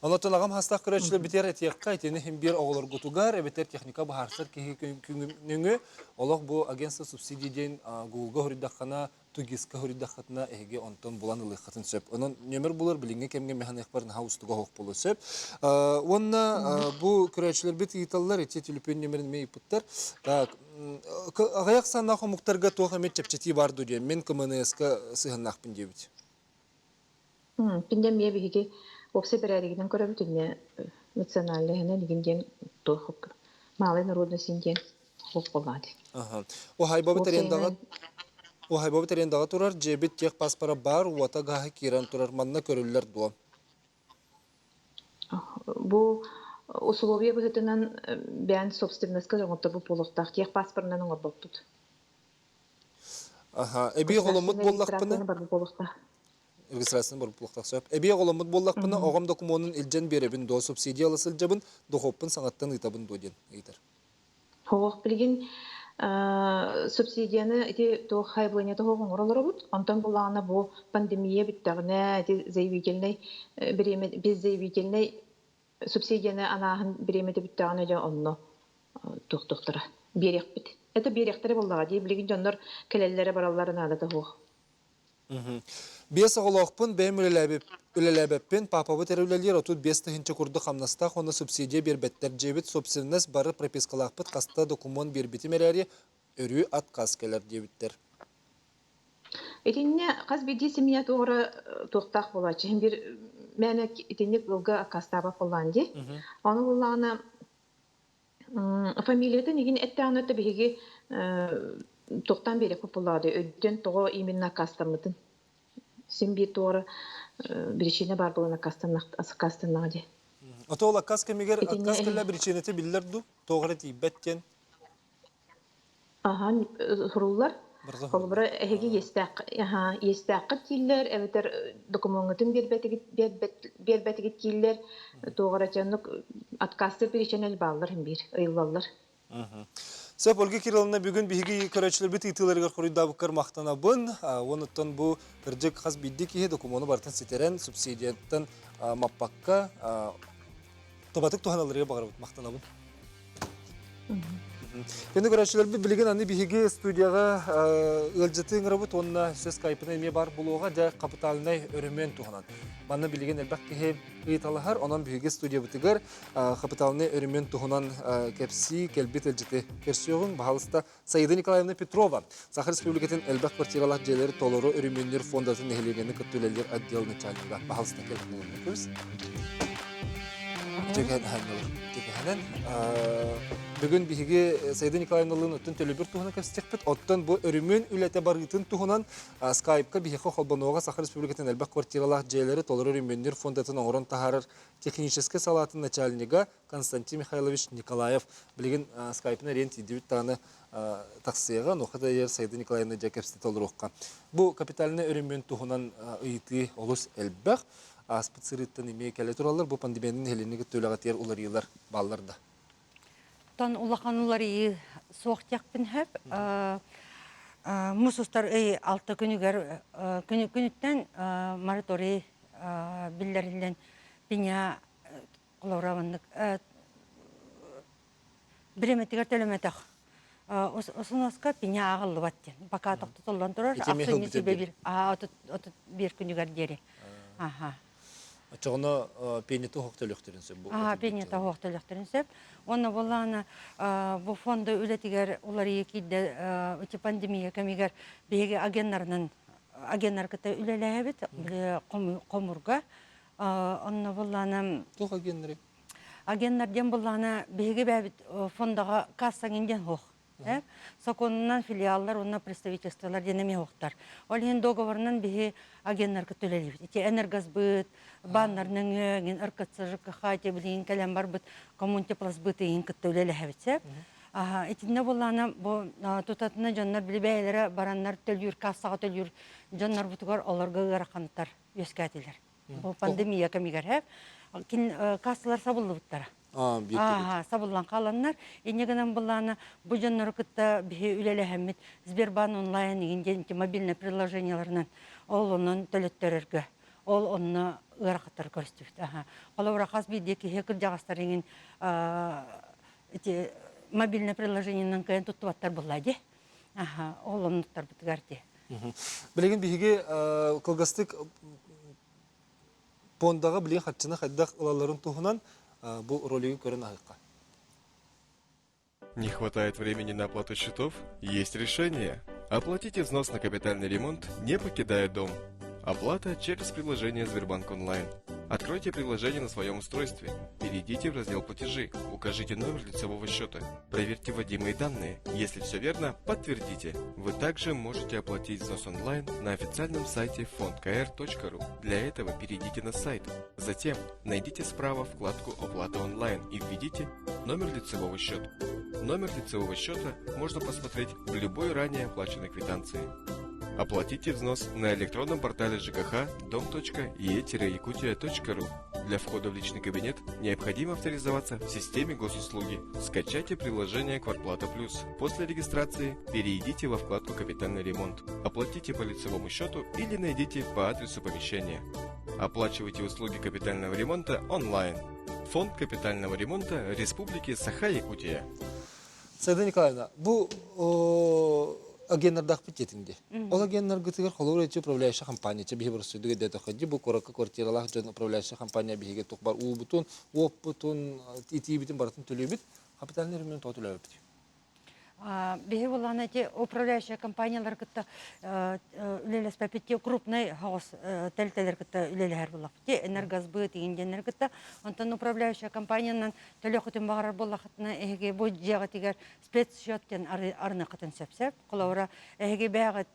Онотон агам хастак көрөчлөр битер этиякка итени хим бир оголор гутугар битер техника бахарсар ки күнгү олог бу агентство субсидияден Google хоридахана тугиска хоридахатна эге онтон булан лыхатын сөп. Онон номер булар билинге кемге механик барын хаустуга хок болу сөп. Онна бу көрөчлөр бит италлар эти телефон номерин мейпуттар. Так агаяк санна хомуктарга тоха мет чепчети барды ден мен КМНСка сыгыннакпын дебит. Пиндем ебиги Вовсе перерегиден көрөбүтүнне национальныйына дегенден тохук. Малый народный синден хок болгады. О хайбабы терендага турар, жебит тех паспора бар, уата гахы кирен турар, манна көрүллер дуа. Бу условия быһытынан бән собственностька жоңоттор бу болохтак тех паспорынан оңорботтут. Эби голомут боллакпыны. Регистрацияны барып булактак сөп. Эбие голомут боллакпына огом документын илжен беребин до субсидиялы сылжабын, дохоппын саңаттан ытабын доден эйтер. Хогок билген субсидияны эти то хайблыне то хогон оролорбут. Антон булана бу пандемия биттагына эти заявительный береме без заявительный субсидияны анаһын беремете биттагына жа онно токтоктора берек бит. Это беректер буллага ди билген жоннор келеллере баралларына да хог. Бес оголоқпын бәйім үлеләбеппен папабы тәрәулелер отут бес тыхынчы күрді қамнаста оны субсидия бербеттер жебет собственность бары пропискалақпыт қаста документ бербеті мәрәре өрі атқас келер дебіттер. Этинне қаз беди семья тоғыры тоқтақ болачы. Бір мәні етінне ғылға қастаба қоланды. Оны олағына фамилияты неген әтті анатты беге тоқтан бері популады. Өттен тоғы именно қастамытын. Сен бір тоғыры бірішіне бар болына қастанады. Ото ол аққас кемегер аққас келі бірішенеті білдерді тоғыры дейбәттен? Аха, құрулар. Қолыбыры әйге естәққы кейлер, әвітер документын бербәтігі кейлер, тоғыра жәнік атқасты бірішенел балылар бір, ұйылалар. Сәп Ольга Кирилловна бүгін бігі көрәтшілер біт итыларығар құрыйда бұққар мақтана бұн. Оныттан бұл кірджік қаз бидді кейі документы бартын сетерен субсидияттан маппаққа тобатық туғаналарыға бағар мақтана бұн. Енді көрәтшілер білген аны бігі студияға өлжеті ғырабыт, онына сөз қайпына еме бар бұлуға да қапыталынай өрімен туғанан. Манна білген әлбәк кеге ұйталығар, онан бігі студия бұтығар қапыталынай өрімен туғанан кәпсі кәлбет өлжеті керсиоғын бағалыста Саида Николаевна Петрова. Сахар Республикатын әлбәк квартиралар жайлары толыры өріменлер фондатын нәхелегені күттілелер отдел начальнығы. Бағалыста кәлбетінен көріз? Бүгін бігі Саида Николаевналығын өттін төлібір туғына көстекпет. Оттан бұл өрімен үләті барғытын туғынан скайпқа бігі қолбануға Сахар Республикатын әлбәк квартиралар жайлары толыры өріменлер фондатын оңырын тахарыр технический салатын начальнига Константин Михайлович Николаев. Білген скайпына рен тейдеуіт тағаны тақсыяға, нұқыда ер Саида Николаевна жәкепсті толырыққа. Бұл капиталіне өрімен туғынан ұйты олыс әлбәк. Аспыцырыттан емей кәлі тұралар, бұл пандемияның хеленігі төліғатер олар елар балларда. Тон улахан улар ие соқтяқпын әп. Мұсыстар алты күніттен мораторий білдерілден біне қолауравандық. Біреметігер төлеметақ. Осынасқа біне ағылы баттен. Бақа атақты толдан тұрар. Ақсыны себебір. Bir күнігер дері. Çoğuna peniyeti hoqtölüktürünsü bu. Peniyeti hoqtölüktürünsü. Onu bolağına bu fonda ületiger uları yekide öte pandemiya kemiger bege agenlar kıta ülelehebit komurga. Onu bolağına... Tuğ agenleri? Agenlar den bolağına bege bebit fondaga kassan inden hoq. Sokonundan filiallar, onunla представительстволар денеме хоқтар. Ол ен договорынан бе агенттер көтөлелебит. Ите энергосбыт, баннарның, РКЦ, ЖКХ, те билген калам бар бит, коммунтеплас бит ен көтөлелебит. Итинне боллана бу тутатына жаннар билбейлери бараннар төлүр, кассага төлүр, жаннар бутугар оларга гараканттар өскәтилер. Бу пандемия кемигер кин кассалар сабылдыптар. Сабыллан қаланнар. Енегінен бұланы бұл жаннар күтті бе үлелі әмет Сбербан онлайн егенде мобильный приложенияларынан ол оның төлеттерерге, ол оны ұрақыттар көрістіпті. Ол ұрақас бейдекі хекір жағастар еген мобильный приложениянан көйін тұттываттар бұлайды. Ол оныттар бұтығарды. Білеген бейге қылғастық пондағы білген қатшына қайдақ ұлаларын тұғынан бұл ролигі көрін ағыққа. Не хватает времени на оплату счетов? Есть решение. Оплатите взнос на капитальный ремонт, не покидая дом. Оплата через приложение Сбербанк онлайн. Откройте приложение на своем устройстве. Перейдите в раздел «Платежи». Укажите номер лицевого счета. Проверьте вводимые данные. Если все верно, подтвердите. Вы также можете оплатить взнос онлайн на официальном сайте fondkr.ru. Для этого перейдите на сайт. Затем найдите справа вкладку «Оплата онлайн» и введите номер лицевого счета. Номер лицевого счета можно посмотреть в любой ранее оплаченной квитанции. Оплатите взнос на электронном портале ЖКХ dom.e-yakutia.ru. Для входа в личный кабинет необходимо авторизоваться в системе госуслуги. Скачайте приложение «Квартплата Плюс». После регистрации перейдите во вкладку «Капитальный ремонт». Оплатите по лицевому счету или найдите по адресу помещения. Оплачивайте услуги капитального ремонта онлайн. Фонд капитального ремонта Республики Саха-Якутия. Саида Николаевна, bu агеннардах питетинде. Ол агеннар гытыгар холор эти управляющая компания, че бихе борсуйду гедето ходи, бу коракка квартиралах жон управляющая компания бихеге тукбар у бутун, оп бутун, ити битин баратын төлөбүт, капитальный ремонт отулөбүт. Бихе болан эти управляющая компаниялар кытта үлелес папетте крупный хаос тел-телер кытта үлелер булак. Те энергосбыт дигендер кытта, онтон управляющая компаниянан төлөкөтүн багарар булакытына эге бу жага тигер спецсчеттен арны кытын сепсеп, колора эге бягат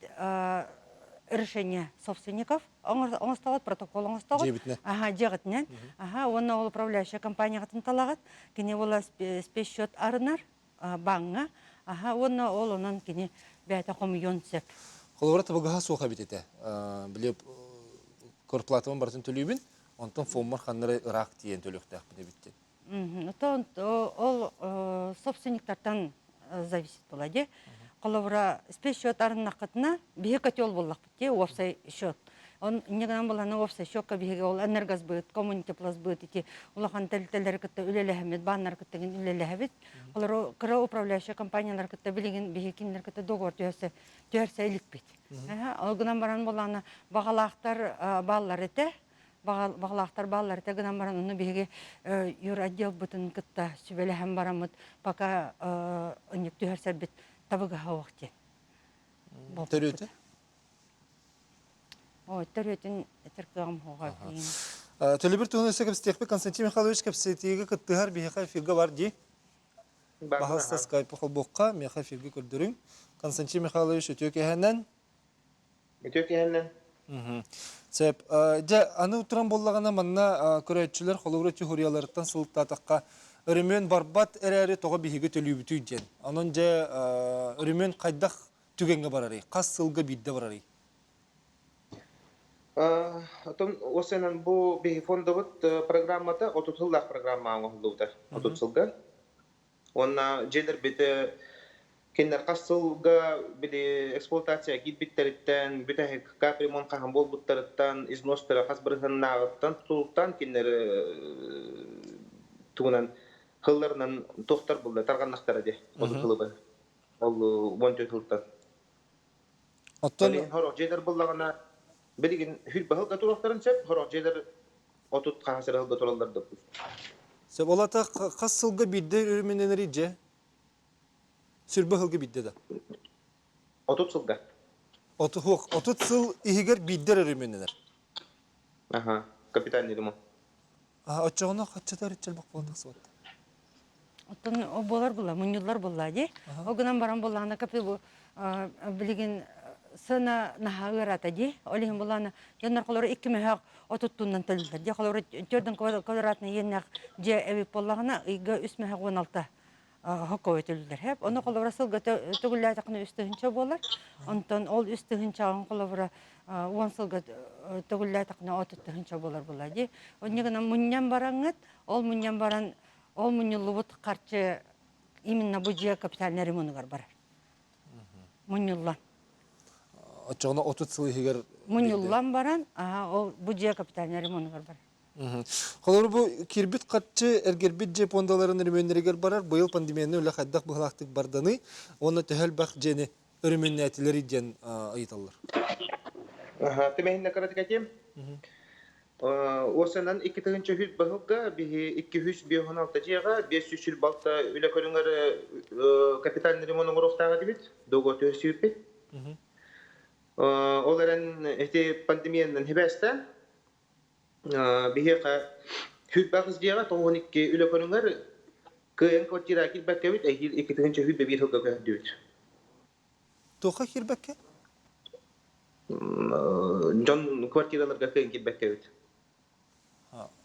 решение собственников, он сталат протокол, он сталат. Ага, жагытнен. Ага, оны ол управляющая компания кытын талагат, кине бола спецсчет арнар банга. Ага, ол онан кини бәйті қомион сәп. Қолуыра табыға соға бететі. Білеп, көрплатымын бартын төлейбін, онтын фоммар қаннары ұрақ тиен төліқті әқпіне біттен. Ол собственниктартан зависит болады. Қолуыра спецсчет арынна қытына бейі котел болақ бітте, офсай счет. Он негнан боланы офсай счетка бейге ол энергосбыт, коммунитеплосбыт, ити улахан тәлі кітті үлелі баннар кіттеген үлелі әбет. Олар кіра управляющая компаниялар кітті білеген бейгекендер кітті доғыр түйерсе әлік бет. Олғынан баран боланы бағалақтар баллар еті, бағалақтар баллар еті, ғынан баран оны бейге юр отдел бұтын кітті сүбелі әм барамыд, пока үніп түйерсе бет табыға хауақты. Төрөті? Төрөтін әтіркіғым хоға дейін. Төлебір туғын кәпстекпі Константин Михайлович кәпстетегі күттігар бейхай фирға бар дей. Бағалыста скайпы қолбоққа мейхай фирға көрдірің. Константин Михайлович өтек әхәннен? Өтек әхәннен. Сәп, аны ұтыран болағана манна көрәтшілер қолуыры түйхурияларыттан сылықтатаққа үрімен барбат әрәрі тоға бейхеге төлебіту ден. Анын жа үрімен қайдақ түгенге барарый, қас сылға бидді барарый. Осынан бұл бейі фондовыт программата 30 жылдақ программа аңғылуыда, 30 жылға. Онна жедір біті кендер қас жылға біді эксплуатация кит біттәріттен, біті капремон қаған бол бұттарыттан, изностары қас бірігін нағыттан, тұтылықтан кендер туғынан қылларынан тоқтар болды, тарғаннақтары де, 30 жылға. Ол 14 жылықтан. Жедір болағына Білген хүл бағылға тұрақтарын сәп, құрақ жедер отут қағасыр ғылға тұралдарды. Сәп, олата қас сылға бидді үрменен рейдже? Сүрбі ғылға бидді да? Отут сылға. Отут сыл игер биддер үрмененер? Аха, капитальный ремонт. Отчағына қатшатар етчел бақ боландық сыватты? Оттан болар бұла, мұнюлар бұла, де. Оғынан баран болағына көпі білген сына нахагыр атади, олихин булана яннар колор 2 мехак отуттуннан төлдер. Де колор төрдөн квадратны еннак же эви боллагына ига 3 мехак 16 хокко төлдер. Хеп оны колор сылга төгүлләй такны үстүнчө болар. Онтон ол үстүнчө ан колор 10 сылга төгүлләй такны отуттунчө болар булади. Оннигана муннян бараңыт, ол муннян баран ол муннюлубут карчы именно бу же капитальный ремонтгар бар. Муннюллан Отчағына 30 сыл егер... Мұныллан баран, ол бұджия капитальный ремонтығар бар. Қолыр бұл кербіт қатшы әргербіт жеп ондаларын үрменерігер барар, бұйыл пандемияны өлі қайдақ бұғылақтық барданы, оны төхіл бақ жені үрменне әтілері ден айыталар. Тімейінне қаратық әтем. Осынан 2-тігінші хүл бұғылға 216 жеға 500 жүл балта өлі көріңері капитальный ремонтығыр оқтаға дебет, доғы төхісі өппет. Оларын эти пандемияның хебәстен бихеқа хүл бағыз жеға 12 үлі көріңер көйен квартира келбәкке өт, әйгіл 2-тігінші хүл бәбір хүлға көйді өт. Тоқа келбәкке? Жон квартираларға көйен келбәкке өт.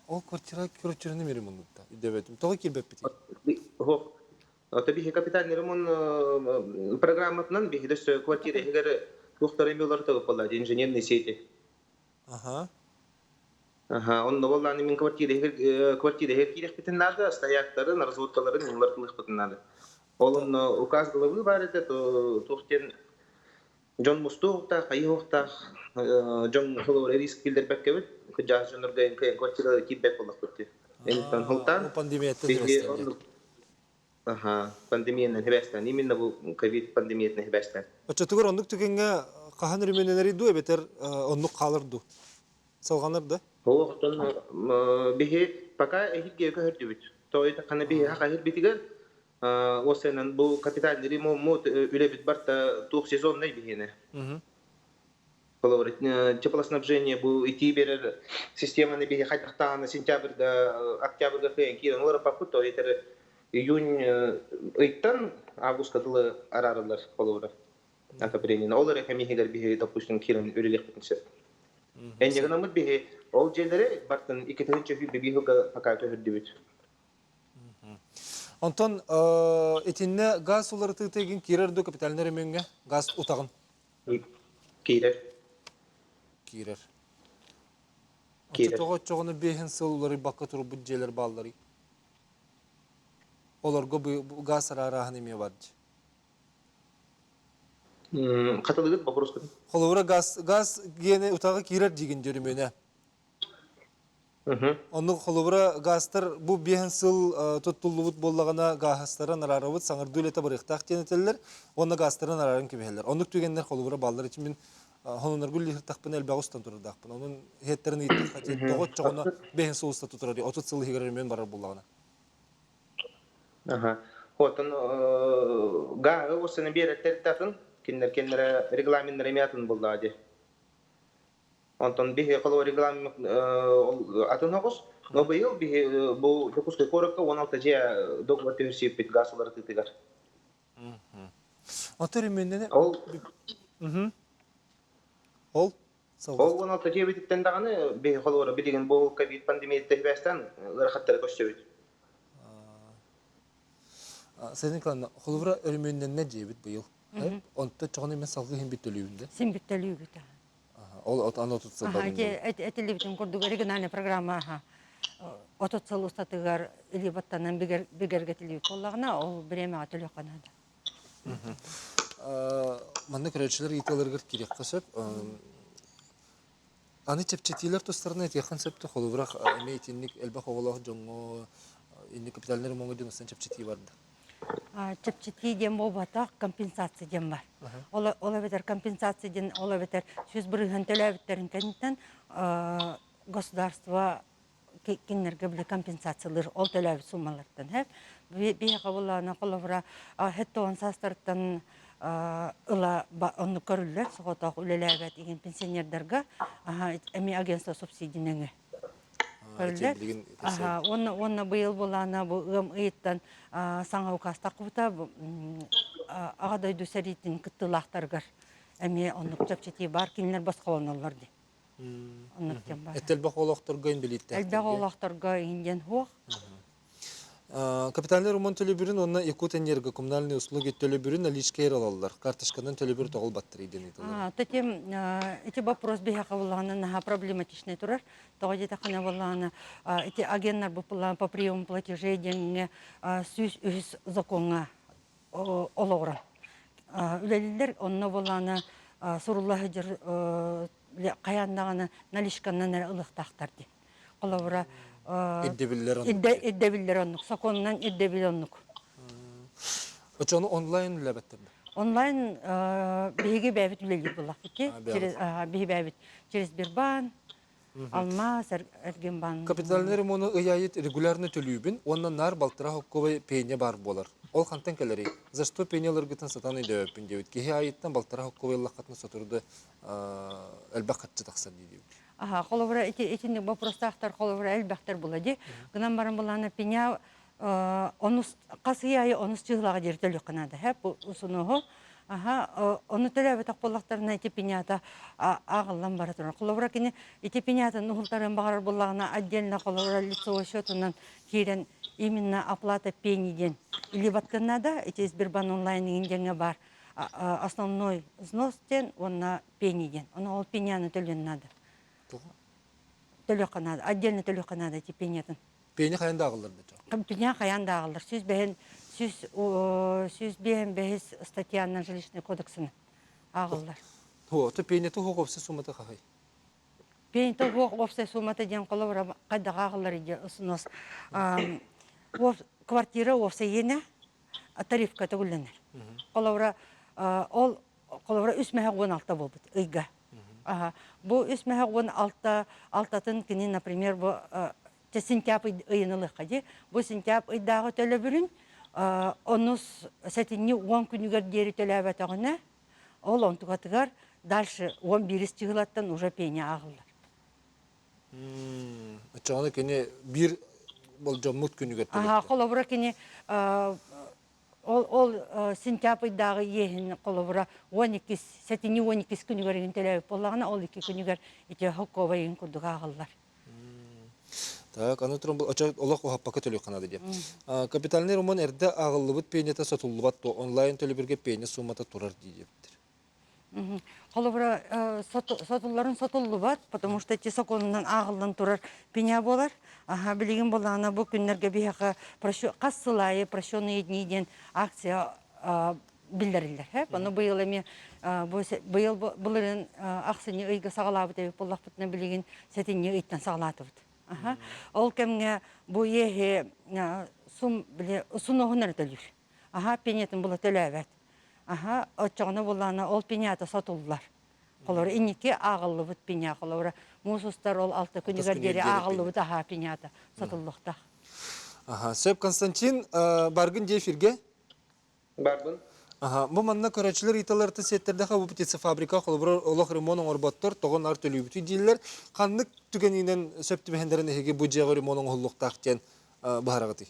Ол квартира көрчеріне мері мұндықта, үдебетім. Тоға келбәк бітей? Хоқ. Бихе капитальный ремонт программатынан бихе дөсі квартира егері Доктор Эмилар тагып болады, инженерный сети. Ага. Он новолланы мен квартира керек битен надо, стояктарын, разводкаларын нелар кылык битен надо. Олон указ головы бар это, то тохтен Жон Мустугта, Кайохта, Жон Хлор риск килдер беккебит, кыжас жонорга квартира кибек болак битти. Энтан холтан. Пандемия тезрестен. пандемияның хебестен, именно бұл ковид пандемияның хебестен. Очотугар оннук түгенге кахан үрменелери ду бетер оннук калырду. Салганырды. Оқтон бихи пока эхилге көрдүбүт. Тойта кана бихи хакайыр битигер осенен бұл капитальный ремонт үлебит барта тух сезонный бихине. Теплоснабжение бұл ити берер системаны бихи хайтахтан сентябрьда октябрьда кыйын кирен олар папут тойтер июнь ыйттан августка дылы арарылар колора. Отопление. Олар эхемихигер бихи допустим кирен үрелек битинсет. Эннегенамыт бихи ол жерлері бартын 2-нче фибе бихуга пока көрдүбүт. Антон, этинне газ улары тыгын кирерду капитальный ремонтга газ утагын. Кирер. Того чогону бехин сыллары бакка туруп бүджелер баллары. Оларга бу газ арарахын эме бар. Катылыгыт вопрос кыдым. Холовра газ гене утагы кирер деген жөрүмөнө. Onu холовра газтар бу бехин сыл туттулубут боллагана газтарын арарабыт саңырдуулета барыктак тенетелер, оны газтарын арарын кебелер. Onu түгеннер холовра балдар için мен хонунар гүлли тахпын элбагыстан турдакпын. Onun хеттерин итти хатет тогот чогона бехин сылыста тутурар. 30 сыл хигермен барар боллагана. Хотон га осыны береттер татын киндер регламенттер эмиятын болду. Антон бихи кылуу регламент атын огус, но быйыл бихи бу допускай коракка 16 же договор төсөп бит газлар тытыгар. Атыр менен Ол 16 же биттен даганы бихи кылуу билген бу ковид пандемияда тегбестен рахаттар көчөбүт. Senin kanalda холовра örümünden ne cebit bu yıl? Onda çoğun emen salgı hem bittölüğünde. Sim bittölüğü. Ол анотутса бар. Телевизион курдук региональная программа отоцол устатыгар или баттанан бигерге телевизион коллагына ол бремага төлөк канада. Манда көрөчүлөр италарга керек кылышып, аны чепчетилер тостарына эти концепты холоврак эмейтинник элбах оголох жоңго инди капиталдер моңго дөнөстөн чепчети барды. Чепчети дем болбата компенсация дем бар. Ола бетер компенсация ден ола бетер сөз бирген төлөбүттерин кенттен государство кинерге биле компенсациялар ол төлөбүт суммалардан хеп бия кабылана коловра хеттон састырттан ыла онну көрүлөр соготок үлелебет деген пенсионердерге эми агентство субсидийнеге Онна быйыл болана бу ым ыйттан саңа укаста кута агадай дүсәритин кыттылактаргар эми оннук чапчети бар кинлер баскаланалар ди. Оннук тем бар. Этелбак олоқторга инбилитте. Элбак олоқторга инден хук. Капитальный ремонт төлөбүрүн онна Якутэнерго коммунальные услуги төлөбүрүн наличкеер алалар. Карточкадан төлөбүр тогул баттыр иден италар. Татем эти вопрос бия кабылганы на проблематичный турар. Тогы жета кана болганы эти агенттер по приему платежей деньги сүз үз законга ологора. Үлелилер онна болганы суруллахы жер каяндаганы наличкандан ылыктактар ди. Колобура İddebilleri onluk. Sakonundan iddebil onluk. Onu online lebettir mi? Online bihi bevit bileli bulak ki. Bihi bevit. Через Birban, Almaz, Ergenban. Kapitallerim onu ıyayet regularını tölübün, ondan nar baltıra hokkovay peynye bar bolar. Ol kantan keleri. За что пенелер гытын сатаны дөпүн дебит. Кеһи айыттан балтыра хокковай лакатны сатурды элбакатчы таксан дейди. Холовра этинник вопростахтар холовра элбахтар булади. Гынан баран буланы пеня онус касыяй онус чыглага жертөлүк канада. Хеп усунугу оны төлөбө такпалактарына эти пенята агылдан бара турар. Холовра кини эти пенята нухултарын багар буллагына отдельно холовра лицевой счетунан кирен именно оплата пениден или батканада эти Сбербанк онлайн инденге бар. Основной взнос-тен он на пениден. Он ол пеняны төлөн надо. Төлөк канада, отдельно төлөк канада эти пенятын. Пеня каянда агылыр да. Пеня каянда агылыр. Сүз бен бес статьяның жилищный кодексин агылыр. То пеняты хокопсы сумматы кахай. Пеняты хокопсы сумматы ден коловра кайда агылыр иде усунос. Квартира овса ене тарифка төгүлленер. Коловра ол коловра үс мәһәгән алта булбыт ыйга. Бу үс мәһәгән алтатын кини, например, бу сентябрь ыйынылык кади. Бу сентябрь ыйдагы төлө бүрүн онус сетинни 10 күнүгөр дери төлөбө тагына. Ол онтугатыгар дальше 11 чыгылаттан уже пеня агылар. Чоңы кини бир болжоммут күнүгө төлөп. Коловра кини ол сентябрьдагы ехин коловра 12 сетинни 12 күнүгөр төлөп боллагына ол 2 күнүгөр ите хокковайын курдуга агылар. Так, аны турун бул очо олох хаппака төлөп канады деп. Капитальный ремонт эрде агыллыбыт пенета сатылыбат то онлайн төлөбөргө пене суммата турар диептир. Коловра сатылларын сатылыбат, потому что те законунан агылдан турар пеня болар. Билеген болана бу күннәргә бияка кассылайы прощенные дни ден акция билдерилер. Аны быел эми быел буларын акцияны ыйга сагалабы деп боллакпытны билеген сетинне ыйттан сагалатыбыт. Ол кемге бу ехе сум биле суногунар төлүр. Пенетин була төлөбөт. Очоғыны болана ол пенята сатылдылар. Колор инеке агыллыбыт пеня колор мусустар ол 6 күнүгөр дери агыллыбыт пенята сатылдыкта. Сөп Константин баргын же эфирге? Баргын. Бу манна көрөчүлөр италарты сеттерде бу птица фабрика колор олох ремонт орботтор тогон ар төлүбүтү дилер. Кандык түгенинен сөптү бендерин эге бу жего ремонт олуктактен баарагыты.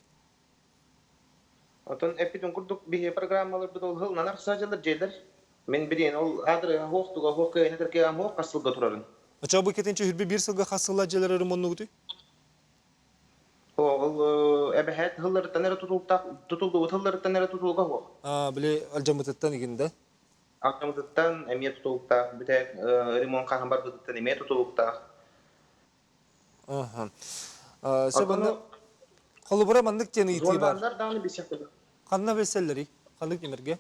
Отон эпиден курдук бие программалар бит ол хылнанар сажалар жейлер. Мен биден ол адыр хоктуга хокка энетерке амо касылга турарын. Ача бу кетенче хүрбе бир сылга касылла жерлер ремонтугуты? Ол эбехет хыллар танера тутулду хыллар танера тутулга хо. Биле алжамыттан игинде. Алжамыттан эме тутулукта бите ремонт кахан бар быттан эме тутулукта. Себанда колубура мандык тени ити бар. Золбандар даны бисяктыр. Канна веселлери, кандык немерге?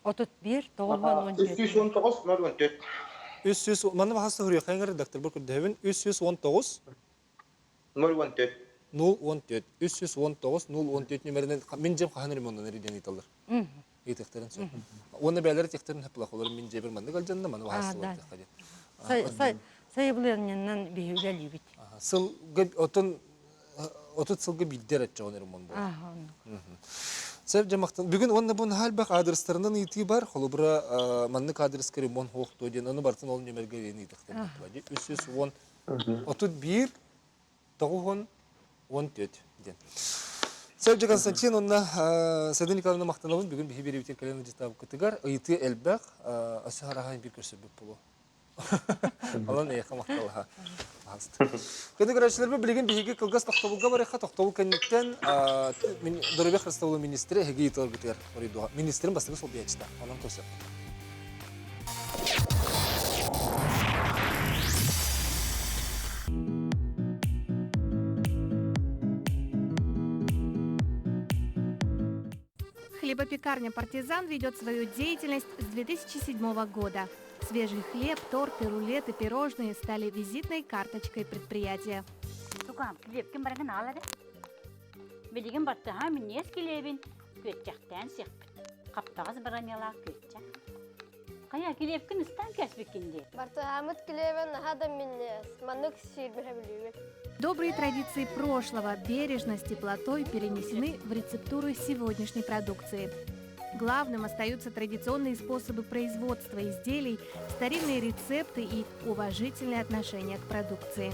31 914. 319 014. Маны бахасы хурия кайгы редактор бир күрдебин 319 014. 014. 319 014 номеринен мен жем каханы ремонтун эриден италар. Итектерин сө. Оны бәлер тектерин хапла колор мен жебир мандык алжанда маны бахасы бар декади. Сайблернен бихүләли бит. Сыл отут сылгы биддер атчагын ремонт бол. Сәп жамақтан бүгін онна бун халбак адрестарынан ити бар, холубра маннык адреске ремонт хокто ден аны бартын ол немерге ени итектен. 310 отут 1 9 14 ден. Сәп Константин онна Сәден Николаевна Мақтановын бүгін бихи беребитен калены житабы кытыгар, ыйты элбак асыхарахан бир көрсөбөп болу. Алан эйха макталха. Кеде көрөчүлөр билген биги кылгас токтолуга бар эха токтолу кенниктен мен Дорбек Христовлы министри эги итергитер оридо. Министрин бастыгы сол биячта. Анан көрсөп. Хлебопекарня «Партизан» ведет свою деятельность с 2007 года. Свежий хлеб, торты, рулеты, пирожные стали визитной карточкой предприятия. Добрые традиции прошлого бережно с теплотой перенесены в рецептуру сегодняшней продукции. Главным остаются традиционные способы производства изделий, старинные рецепты и уважительное отношение к продукции.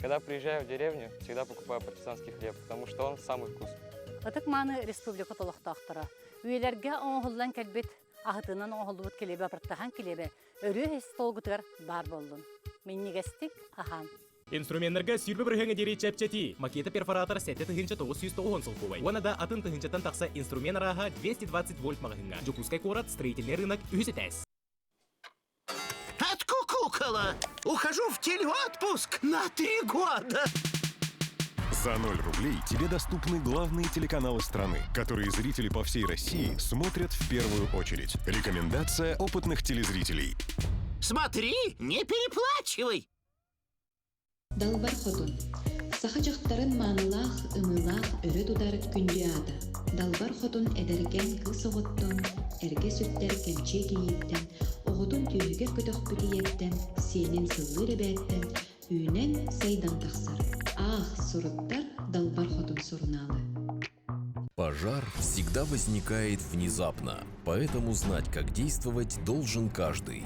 Когда приезжаю в деревню, всегда покупаю партизанский хлеб, потому что он самый вкусный. Атак маны республика толықтақтыра. Үелерге оңғылдан кәлбет, ағытынан оңғылдыбыт келебе, апырттаған келебе, өрі столгутыр бар болдың. Меннегестік ахан. Инструменттерге сүйрбі бірхеңі дері чәпчәті. Макеті перфоратор сәтті тұхынча 990 сылқуай. Оны да атын тұхынчатан тақса инструмент араға 220 вольт мағығынға. Жукускай корат строительный рынок үйсетәс. Откукукала! Ухожу в телеотпуск на 3 года! За 0 рублей тебе доступны главные телеканалы страны, которые зрители по всей России смотрят в первую очередь. Рекомендация опытных телезрителей. Смотри, не переплачивай! Долбар Хотун. Сахачақтарын манылах, ымылах, өрі тудар күнді ады. Далбар хотун эдерген кыз оғыттын, әрге сүттер кәмче кейіттен, оғытын түйігер көтөк бүтиеттен, сенен сыллыры бәттен, үйнен сайдан тақсар. Суруттар далбар хотун сурналы. Пожар всегда возникает внезапно, поэтому знать, как действовать, должен каждый.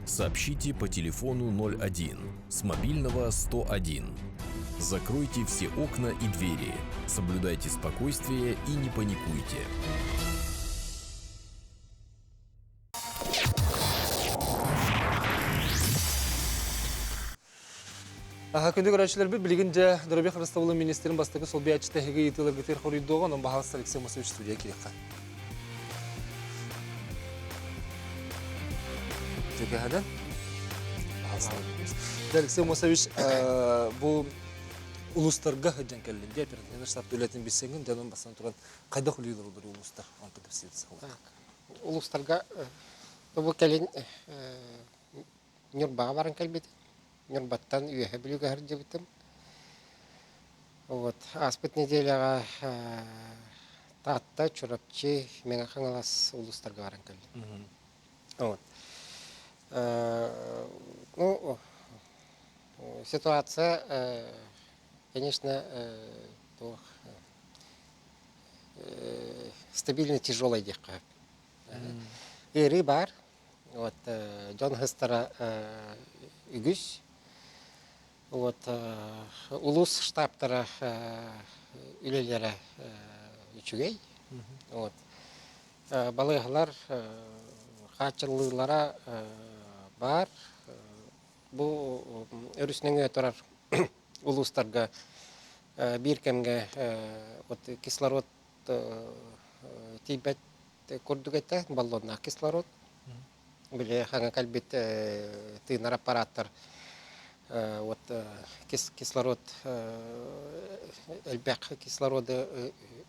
Сообщите по телефону 01 с мобильного 101. Закройте все окна и двери, соблюдайте спокойствие и не паникуйте. Күнді көрәтшілер бір білігінде Дұрабек Растаулы министерін бастығы сол биятчы тәхеге етілерге тер қорыйды оған, он бағалысы Алексей Мосович студия керекқа. Теге әден? Алексей Мосович бұл ұлыстарға ғаджан кәлінде, оперативный штаб төлетін бесеңін, дәнін басынан тұрған қайда құлыйлар олар ұлыстар? Ұлыстарға бұл кәлін нүрбаға барын кәлбеді. Нюрбаттан үйе білуге әрде бітім. Аспыт неделяға таатта чурапчы меңа қаңалас ұлыстарға баран кәлі. Ситуация, конечно, стабильно тяжелая декка. Иры бар, Джон Хестера үгіс. Улус штабтары үлелері үчігей. Балығылар қачылылары бар. Бұл өрісінің өтірар улустарға бір кәмге кислород тейбет көрдігетті, баллонна кислород. Біле қаңа кәлбет тыйнар аппараттар кислород, әлбәқ кислороды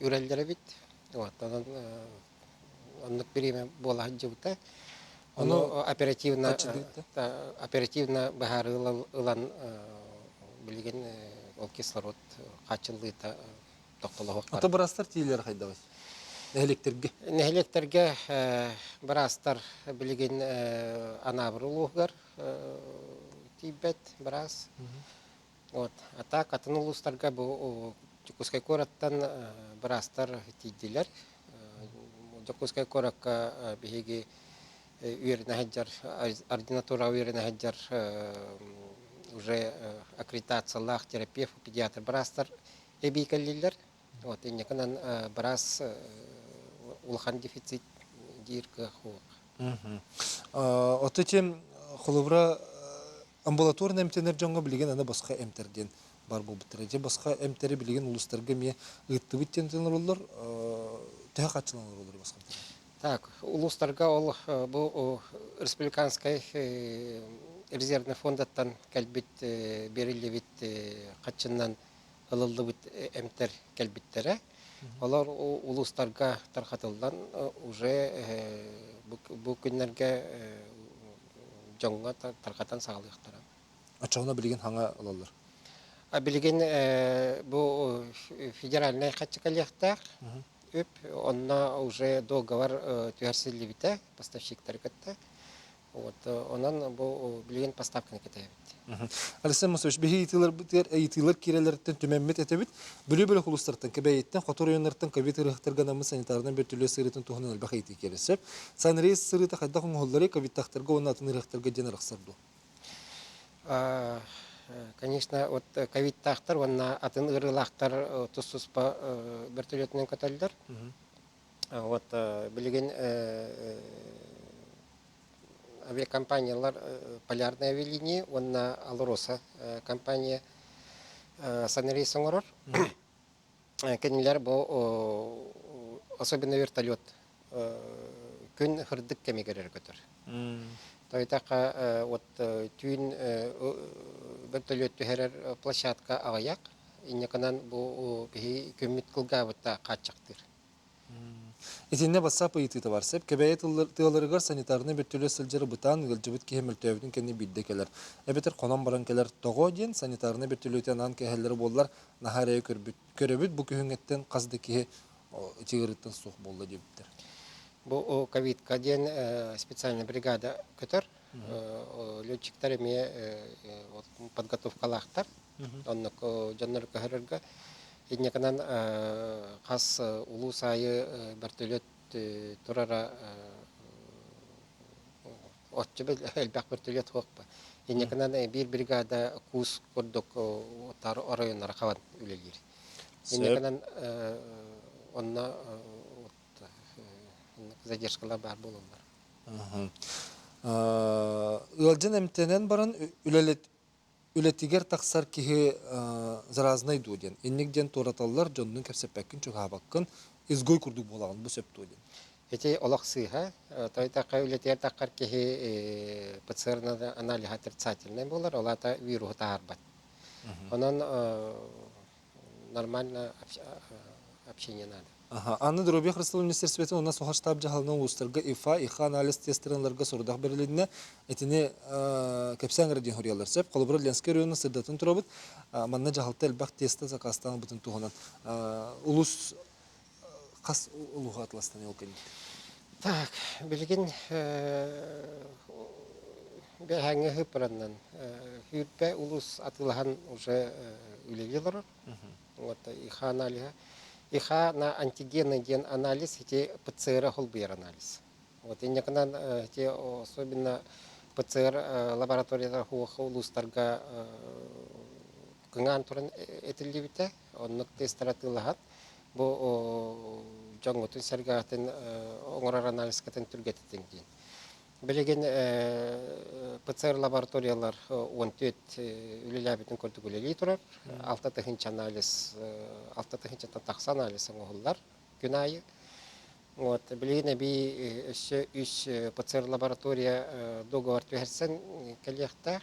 үрәлдері бит. Онық береме бола жауыта. Оны оперативно бағары ұлан білген ол кислород қачылыйта тоқтылығы қар. Ата бірастар тейлер қайда бай? Нәхелектерге? Нәхелектерге бірастар білген анабыр ұлығығар тибет біраз. Ата қатын ұлыстарға бұл Жокускай кораттан бірастар тейділер. Жокускай коракка бігеге үйеріне хаджар, ординатура үйеріне хаджар уже аккредитациялық терапевт, педиатр бірастар әбейкәлілер. Енекінен біраз ұлған дефицит дейіргі қуық. Оты тем құлыбыра амбулаторный әмтенер жоңға білген ана басқа әмтерден бар бұл біттірі. Басқа әмтері білген ұлыстарға ме ұйтты біттентенер олар, тәе қатшыланыр олар басқа әмтері. Так, улустарға ол бұл республиканскай резервный фондаттан кәлбет берілі бит қатшыннан ылылды бит әмтер кәлбеттері. Олар улустарға тарқатылдан уже бұл күнлерге жоңға тарқатан сағалықтары. Ачауына білген хаңа олалар? Білген бұл федеральный қатшы кәлектақ. Онна уже договор түйәрселі біті, поставщиктар кітті. Онан бұл білген поставканы кітті бітті. Алексей Мосович, беге етілер керелерден түмәммет әтебіт, бүлі-бүлі құлыстардан, кәбәйеттен, қатор ойынлардан, кәбет ұрықтарғанамыз санитардан бір түрлі сырытын туғынан әлбәқ еті кересіп. Сан рейс сырыты қайда құң ғоллары кәбет тақтарға, оның атын ұрықтарға ден ұрықсарду? Конечно, кәбет тақтар, оның атын ұрылақтар тұссыспа бір түлетінен көтәлдер. Білген авиакомпаниялар Полярная авиалиния, онна Алроса компания санрейс оңорор. Кенелер бұл особенно вертолет күн хырдык кемегерер көтөр. Тойтақа түйін вертолет түхерер площадка ағаяқ, инеканан бұл күммет кылға бұтта қатшақтыр. Etinde WhatsApp itiyti var sep. Kebeye tığalarıgar sanitarını bir türlü sılcırı butan gılcıbıt kihemil tövdün kendi bildekeler. Ebeter konan baran keler togo diyen sanitarını bir türlü ötenan kehelleri bollar naharaya köröbüt bu kühüngetten qazdı kihe içigiritten soğuk bolda debitler. Bu ковидка ден специальная бригада көтөр. Летчиктер эме подготовкалахтар. Оннук жаннар көһөрөргө иннеканан кас улуу сайы бертөлөт турара отчубел элбак бертөлөт хокпа. Иннеканан бир бригада кус курдук тар районнар каван үлелер. Иннеканан онна задержкалар бар болалар. Ылжын эмтенен баран үлетигер тақсар кихи заразный дуден. Иннигден тораталлар жоннун кепсеппеккин чугабаккын изгой курдук болагын бу сеп дуден. Эти олаксыха, тойта үлетигер таққар кихи ПЦР анализ отрицательный болар, олата вирус таарбат. Онан нормально общение надо. Анны Дробия Христовый университеті у нас оға штаб жағалының ұстырға ИФА анализ тестерінлерге сұрдақ берілдіне әтіне кәпсәң әрден хұриялар сәп. Қолыбыры Ленский районы сырдатын тұрабыд. Манна жағалты әлбақ тесті зақастан бұтын туғынан. Улус қас ұлуға атластан елкен? Так, білген бәхәңі хыпыраннан. Хүйіппә улус атылған уже үлелелер. ИФА анализа. Иха на антигенный ген анализ, эти ПЦР холбер анализ. Вот и некогда эти особенно ПЦР лаборатория хулустарга кынгантуран этилибите, он нуктестратылахат, бу жонготун сергатен оңорар анализ катен түргететен ген. Билеген ПЦР лабораториялар 14 үлеләбитен көрдік үлелей тұрар. 6 тахынча анализ, 6 тахынча тақса анализын оғылар күн айы. Билеген би 3 ПЦР лаборатория договор түхерсен кәлияқтақ.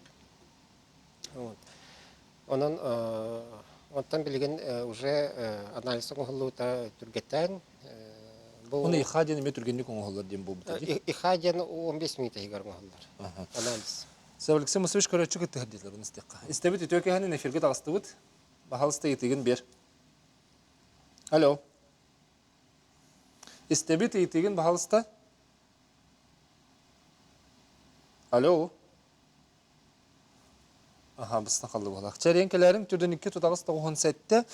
Онтан билеген уже анализын оғылуыта түргеттен. Оны ихаден еме түргенлік оңғалар дем бұл бұтады? Ихаден 15 минута егер оңғалар. Анализ. Сәвіліксе мұсывыш көрәтші күтті ғаддетлер оны істеққа. Істебіт өтөке ғанын эфирге дағысты бұд. Бағалысты етеген бер. Алло. Істебіт етеген бағалысты? Алло. Быстан қалды болақ. Чәренкелерін түрден 2 тұтағыз тағуын сәтті.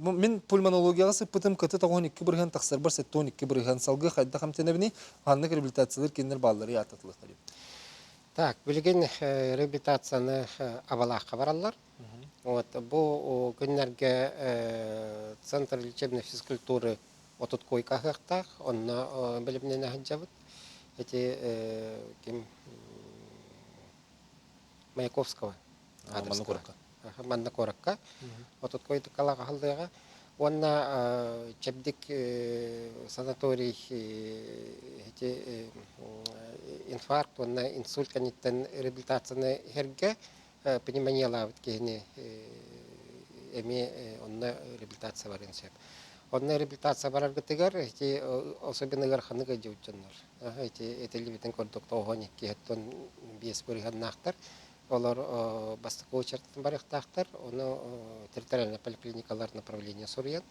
Мен пульмонологияға сыппытым көті тағуын 2 бірген тақсар бар сәтті 12 бірген салғы қайда қамтенебіне ғанлық реабилитациялар кендер баллары ятатылық. Так, білген реабилитацияны авалаққа баралар. Бұл күнлерге Центр лечебной физкультуры отут койка қақтақ, онына білімнен әхін жабыд. Эти Маяковского. Манна коракка. Отут койды калаға халдыға. Онна чебдик санаторий инфаркт, онна инсульт каниттен реабилитацияны херге пневмония лавыт кейіне эми онна реабилитация бар инсеп. Онна реабилитация бар аргытыгар, особенно гарханыга жеучаннар. Эти либитен кордук тоғоник кейттон бес бұрыған нақтар. Олар бастықы очертатын барықтақтар, оны территориальный поликлиникалар направления Сурьян,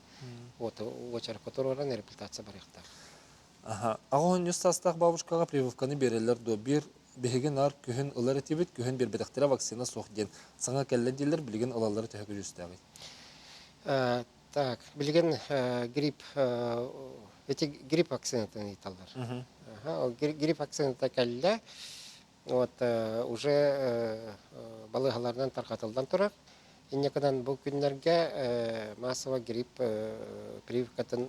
очер котороран реабилитация барықтақ. Ағуын үстастақ бабушкаға прививканы берелер до бір бігеген ар күхін ұлар етебет, күхін бербедақтыра вакцина соқ ден. Саңа кәлі дейлер білген ұлалары тәхігі жүстәғый. Так, білген грипп, эти грипп вакцинатын италдар. Грипп вакцинаты кәлі, уже балыгалардан тарқатылдан тұрар. Иннекадан бұл күнлерге массова грипп прививкатын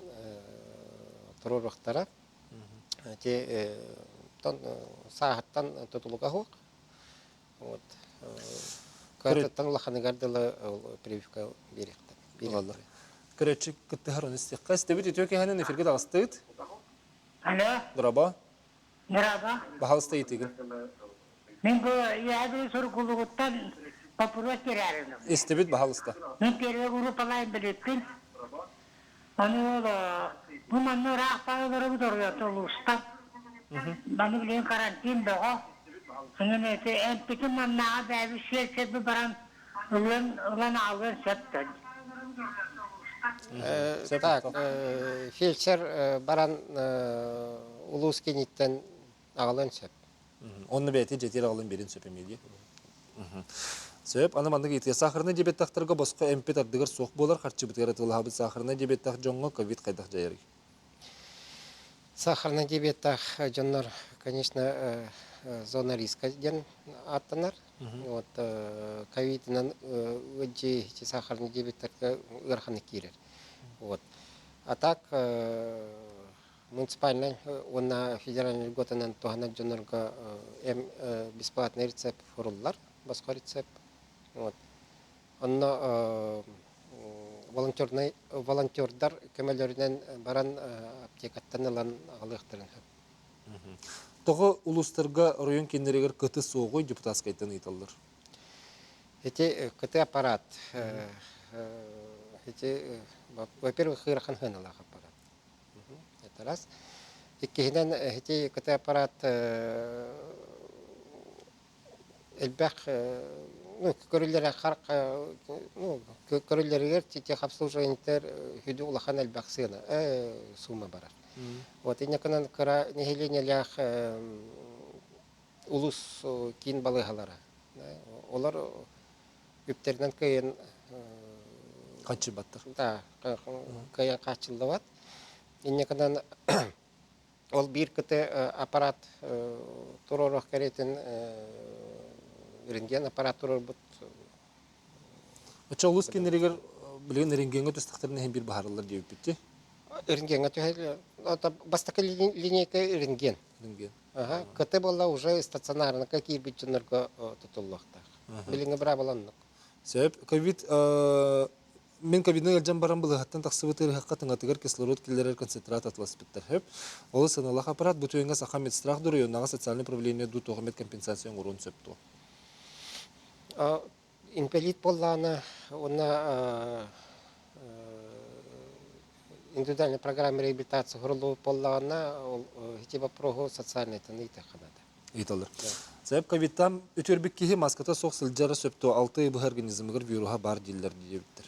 тұрырықтара. Сағаттан тұтылуға хоқ. Көреттен лақанығардылы прививка беректі. Көретші күтті ғарын істеққа. Істебет етеуке ғанын эфирге дағыстығыд? Алло. Дұраба? Дұраба. Бағалысты етеген? Мен бұл яғды сұрғылығыттан популос терәрінің. Істебет бағалысты? Мен первый группалайын білеттін. Оны ол Bu manno raqpaları bu duruyor Ulus'ta. Bana bilen karantin doğa. Senin ete en peki mannağa bir şey sebebi baran ulan alır septen. Так, фельдшер баран улус кенеттен ағылын сөп. Onu бәйті жетер алын берін сөпемейді. Сөп, аны мандық етке сақырына дебеттақтарға басқа әмпет ардығыр соқ болар, қарчы бұтығыр атылы сақырына дебеттақ жоңға ковид қайдақ жайыры. Сахарный диабет, жоннор, конечно, зона риска ден аттанар. Вот ковиднан өджи сахарный диабеттарға ырханы кирер. Вот. А так муниципальный, он на федеральный льготанан тухана жоннорга бесплатный рецепт фуруллар, басқа рецепт. Вот. Онно волонтердар көмөлөрүнөн баран аптекаттан алан алыктырын. Тоғы улустарга район кенерегер кыты соғой депутатскайтан италдар. Эти кыты аппарат. Эти, во-первых, хырахан хыналах аппарат. Это раз. Иккиһинен эти кыты аппарат элбэх көрүлләре харк көрүлләргә тех обслуживаниетер хүдү улахан элбәксына сумма барар. Вот инде канан кара нехиленелях улус кин балыгалары. Олар үптерден кыйын качы баттыр. Да, кыйын качылдыбат. Инде канан ол бир кыты аппарат туророх керетин рентген аппаратуры бут. Ача улус кенерегер билген рентгенге төстәхтерне һәм бир баһарлар дип битте. Рентгенга төһәл. Это бастакы линейка рентген. Рентген. Ага, кыты болла уже стационарны какие битченерго тутуллакта. Билинге бара баланнык. Себеп ковид мен ковидны ялжан баран булы хаттан таксыбытыр хаккатыңа тигер кислород киллерер концентрат атлас биттер хеп. Ол саналах аппарат бутуенга сахамет страх дуры, нага социальный проблемне ду тогмет компенсация урун сөптү. Инвалид боллана, она индивидуальная программа реабилитации горло боллана, эти вопросы социальные тенейте ханада. Италар. Себеп ковидтан өтөрбек кихи маската соқ сылжары сөптү 6 бу организмгер вируса бар диллер диептер.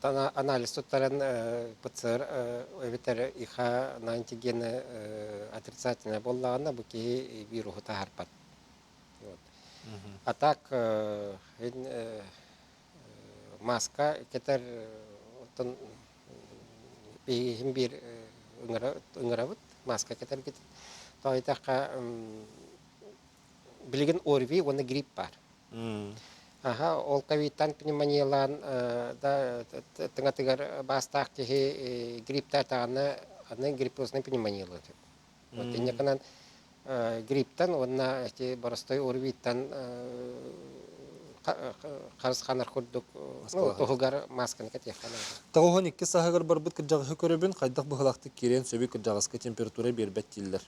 Анализ туттаран ПЦР эвитер иха на антигены отрицательная боллана, бу кихи вирусу тахарпат. А так маска кетер бир ыңыравыт маска кетер кетер. Тойтака билген орви, оны грипп бар. Ага, ол ковидтан пневмониялан да тыңатыгар бастак тихи грипптар таганы аны гриппозный пневмониялы. Вот инеканан грипптан, онна барыстой орвиттан қарысқанар құрдық тұғылғар масканы кәтеққаны. Тағуған 2 сағығыр бар бұд кіржағы көрібін, қайдақ бұғылақты керен сөбі кіржағысқа температура бербәт дейілдер.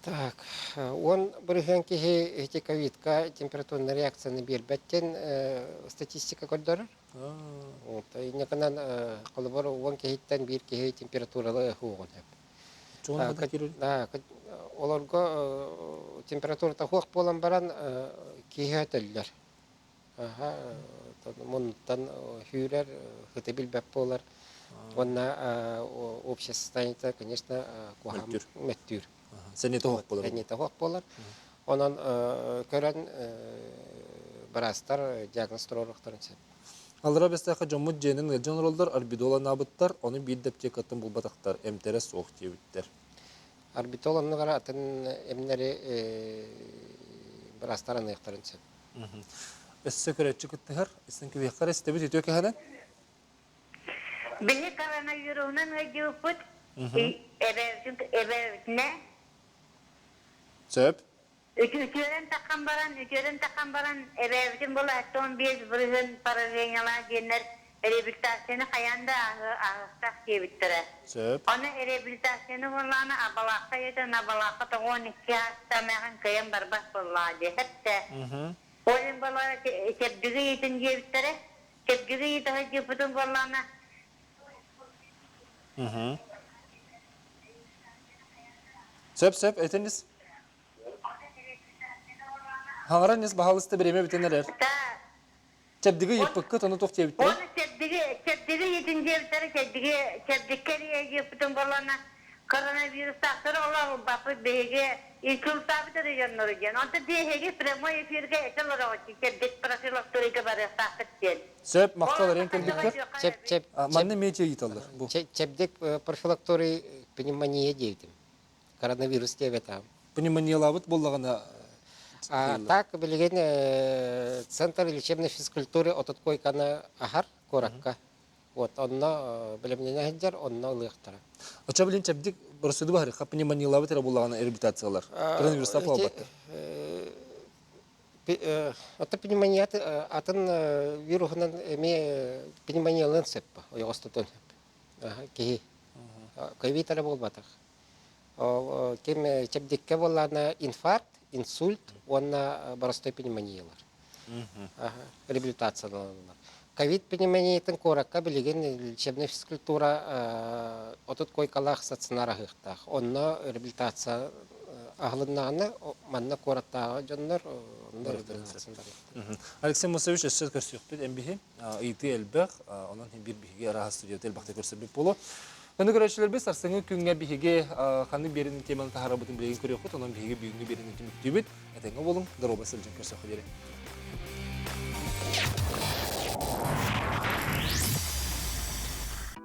Так, он бірген кеге эти ковидка температурный реакцияны бербәттен статистика көрдірір. Инеканан қолыбыр он кегеттен бір кеге температуралы хуғын әп. Оларга температура тахуак болан баран киһәтелләр. Аха, монтан хюрер, хәтә билбәп болар. Онна общее состояние, конечно, куһам мәттүр. Сәне тахуак болар. Сәне тахуак болар. Онан көрән барастар диагноз торорохтарын сәп. Алыра бестәхә җомут җенен генералдар орбидола набыттар, аны бит дептекатын булбатактар, эмтере соқ диюттер. Орбитоланы гара атын эмнери барастарын яктарын сәп. Эссе көрәтче кыттыгар, эсен кебе карас тебит өтө кәһәнән. Били коронавирусынан гыйпут. Эбертне. Сөп. Үтүрен таккан баран эбертин була тон без бүрген параллелялар генер реабилитацияны каянда астак кебиттере. Сөп. Аны реабилитацияны булланы абалакка ятан абалакка тогон кястамаган кайын барбас буллады. Хәтта. Oyun bala tepkiye yetin kebittere. Tepkiye yetin butun bullarına Söp, etiniz. Hаңаран ес бағалысты біреме бітенелер. Чәбдігі еппіккі тоны тоқ тебітті? Оны чәбдігі етінже бітері, чәбдіккері епітін болана коронавирус тақтыры олар бапы бейге инсультабы да регионлары ген. Онты дейхеге прямой эфирге этел орағыты, чәбдік профилакториға бары тақтыр ден. Сөп, мақталар ең көлбіктер? Манны метео еталар? Чәбдік профилакторий пневмония дейтім. Коронавирус тебе там. Пневмония лабыт болдағана? Так, білген Центр лечебной физкультуры отут койканы ахар коракка. Вот, онно білімнен әйдер, онно лықтыра. Оча білін чәбдік бұрысыды бағыры, пневмония лабыт әрі болдағана реабилитациялар? Коронавируста палбатты? Ота пневмония атын вирусынан пневмониялын сеппа, ойғыстытын. Кей көйбейтері болбатық. Кем чәбдікке болана инфаркт, инсульт, онна барыстой пневмониялар. Реабилитациялар. Ковид-пневмониятын коракка білеген лечебная физкультура отут койкалах стационар ағықтақ. Онна реабилитация ағылыннағына манна кораттағы жонлар Алексей Мусович, сөз көрсек бет әмбейі, үйті әлбәқ, онан бір бейге араға студияты әлбәқті көрсек болу. Оны көрәшілер біз арсыңы күнге бейге қаны берінің теманы тағара бұтын білеген көрек құт, онан бейге бейгіні берінің темікті бет, әтеңі болың, дұроба сілжен көрсек құдері.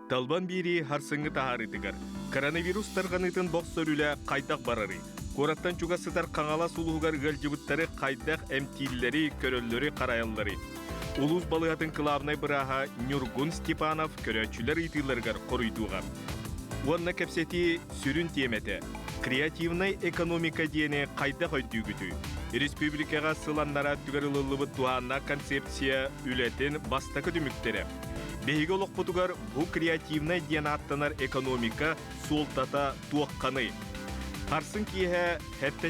Талбан бері харсыңы тағары тігір. Коронавирус тарғанытын боқ сөрілі қайдақ барары. Кораттан чуғасыдар қаңала сулуғар ғалжыбыттары қайдақ әмтиллері, көрөллері, қарайаллары. Улус балығатын қылабынай бұраға Нюргун Степанов көрәтшілер итылырғар қорыйдуға. Онна кәпсеті сүрін теметі. Креативнай экономика дейіне қайдақ өйдігіті. Республикаға сыланнара түгірілілігі туғанна концепция үлетін бастақы дүміктері. Бейгі олық бұтығар бұл креативнай дейін аттанар экономика солтата туаққаны. Харсын кейі хәтті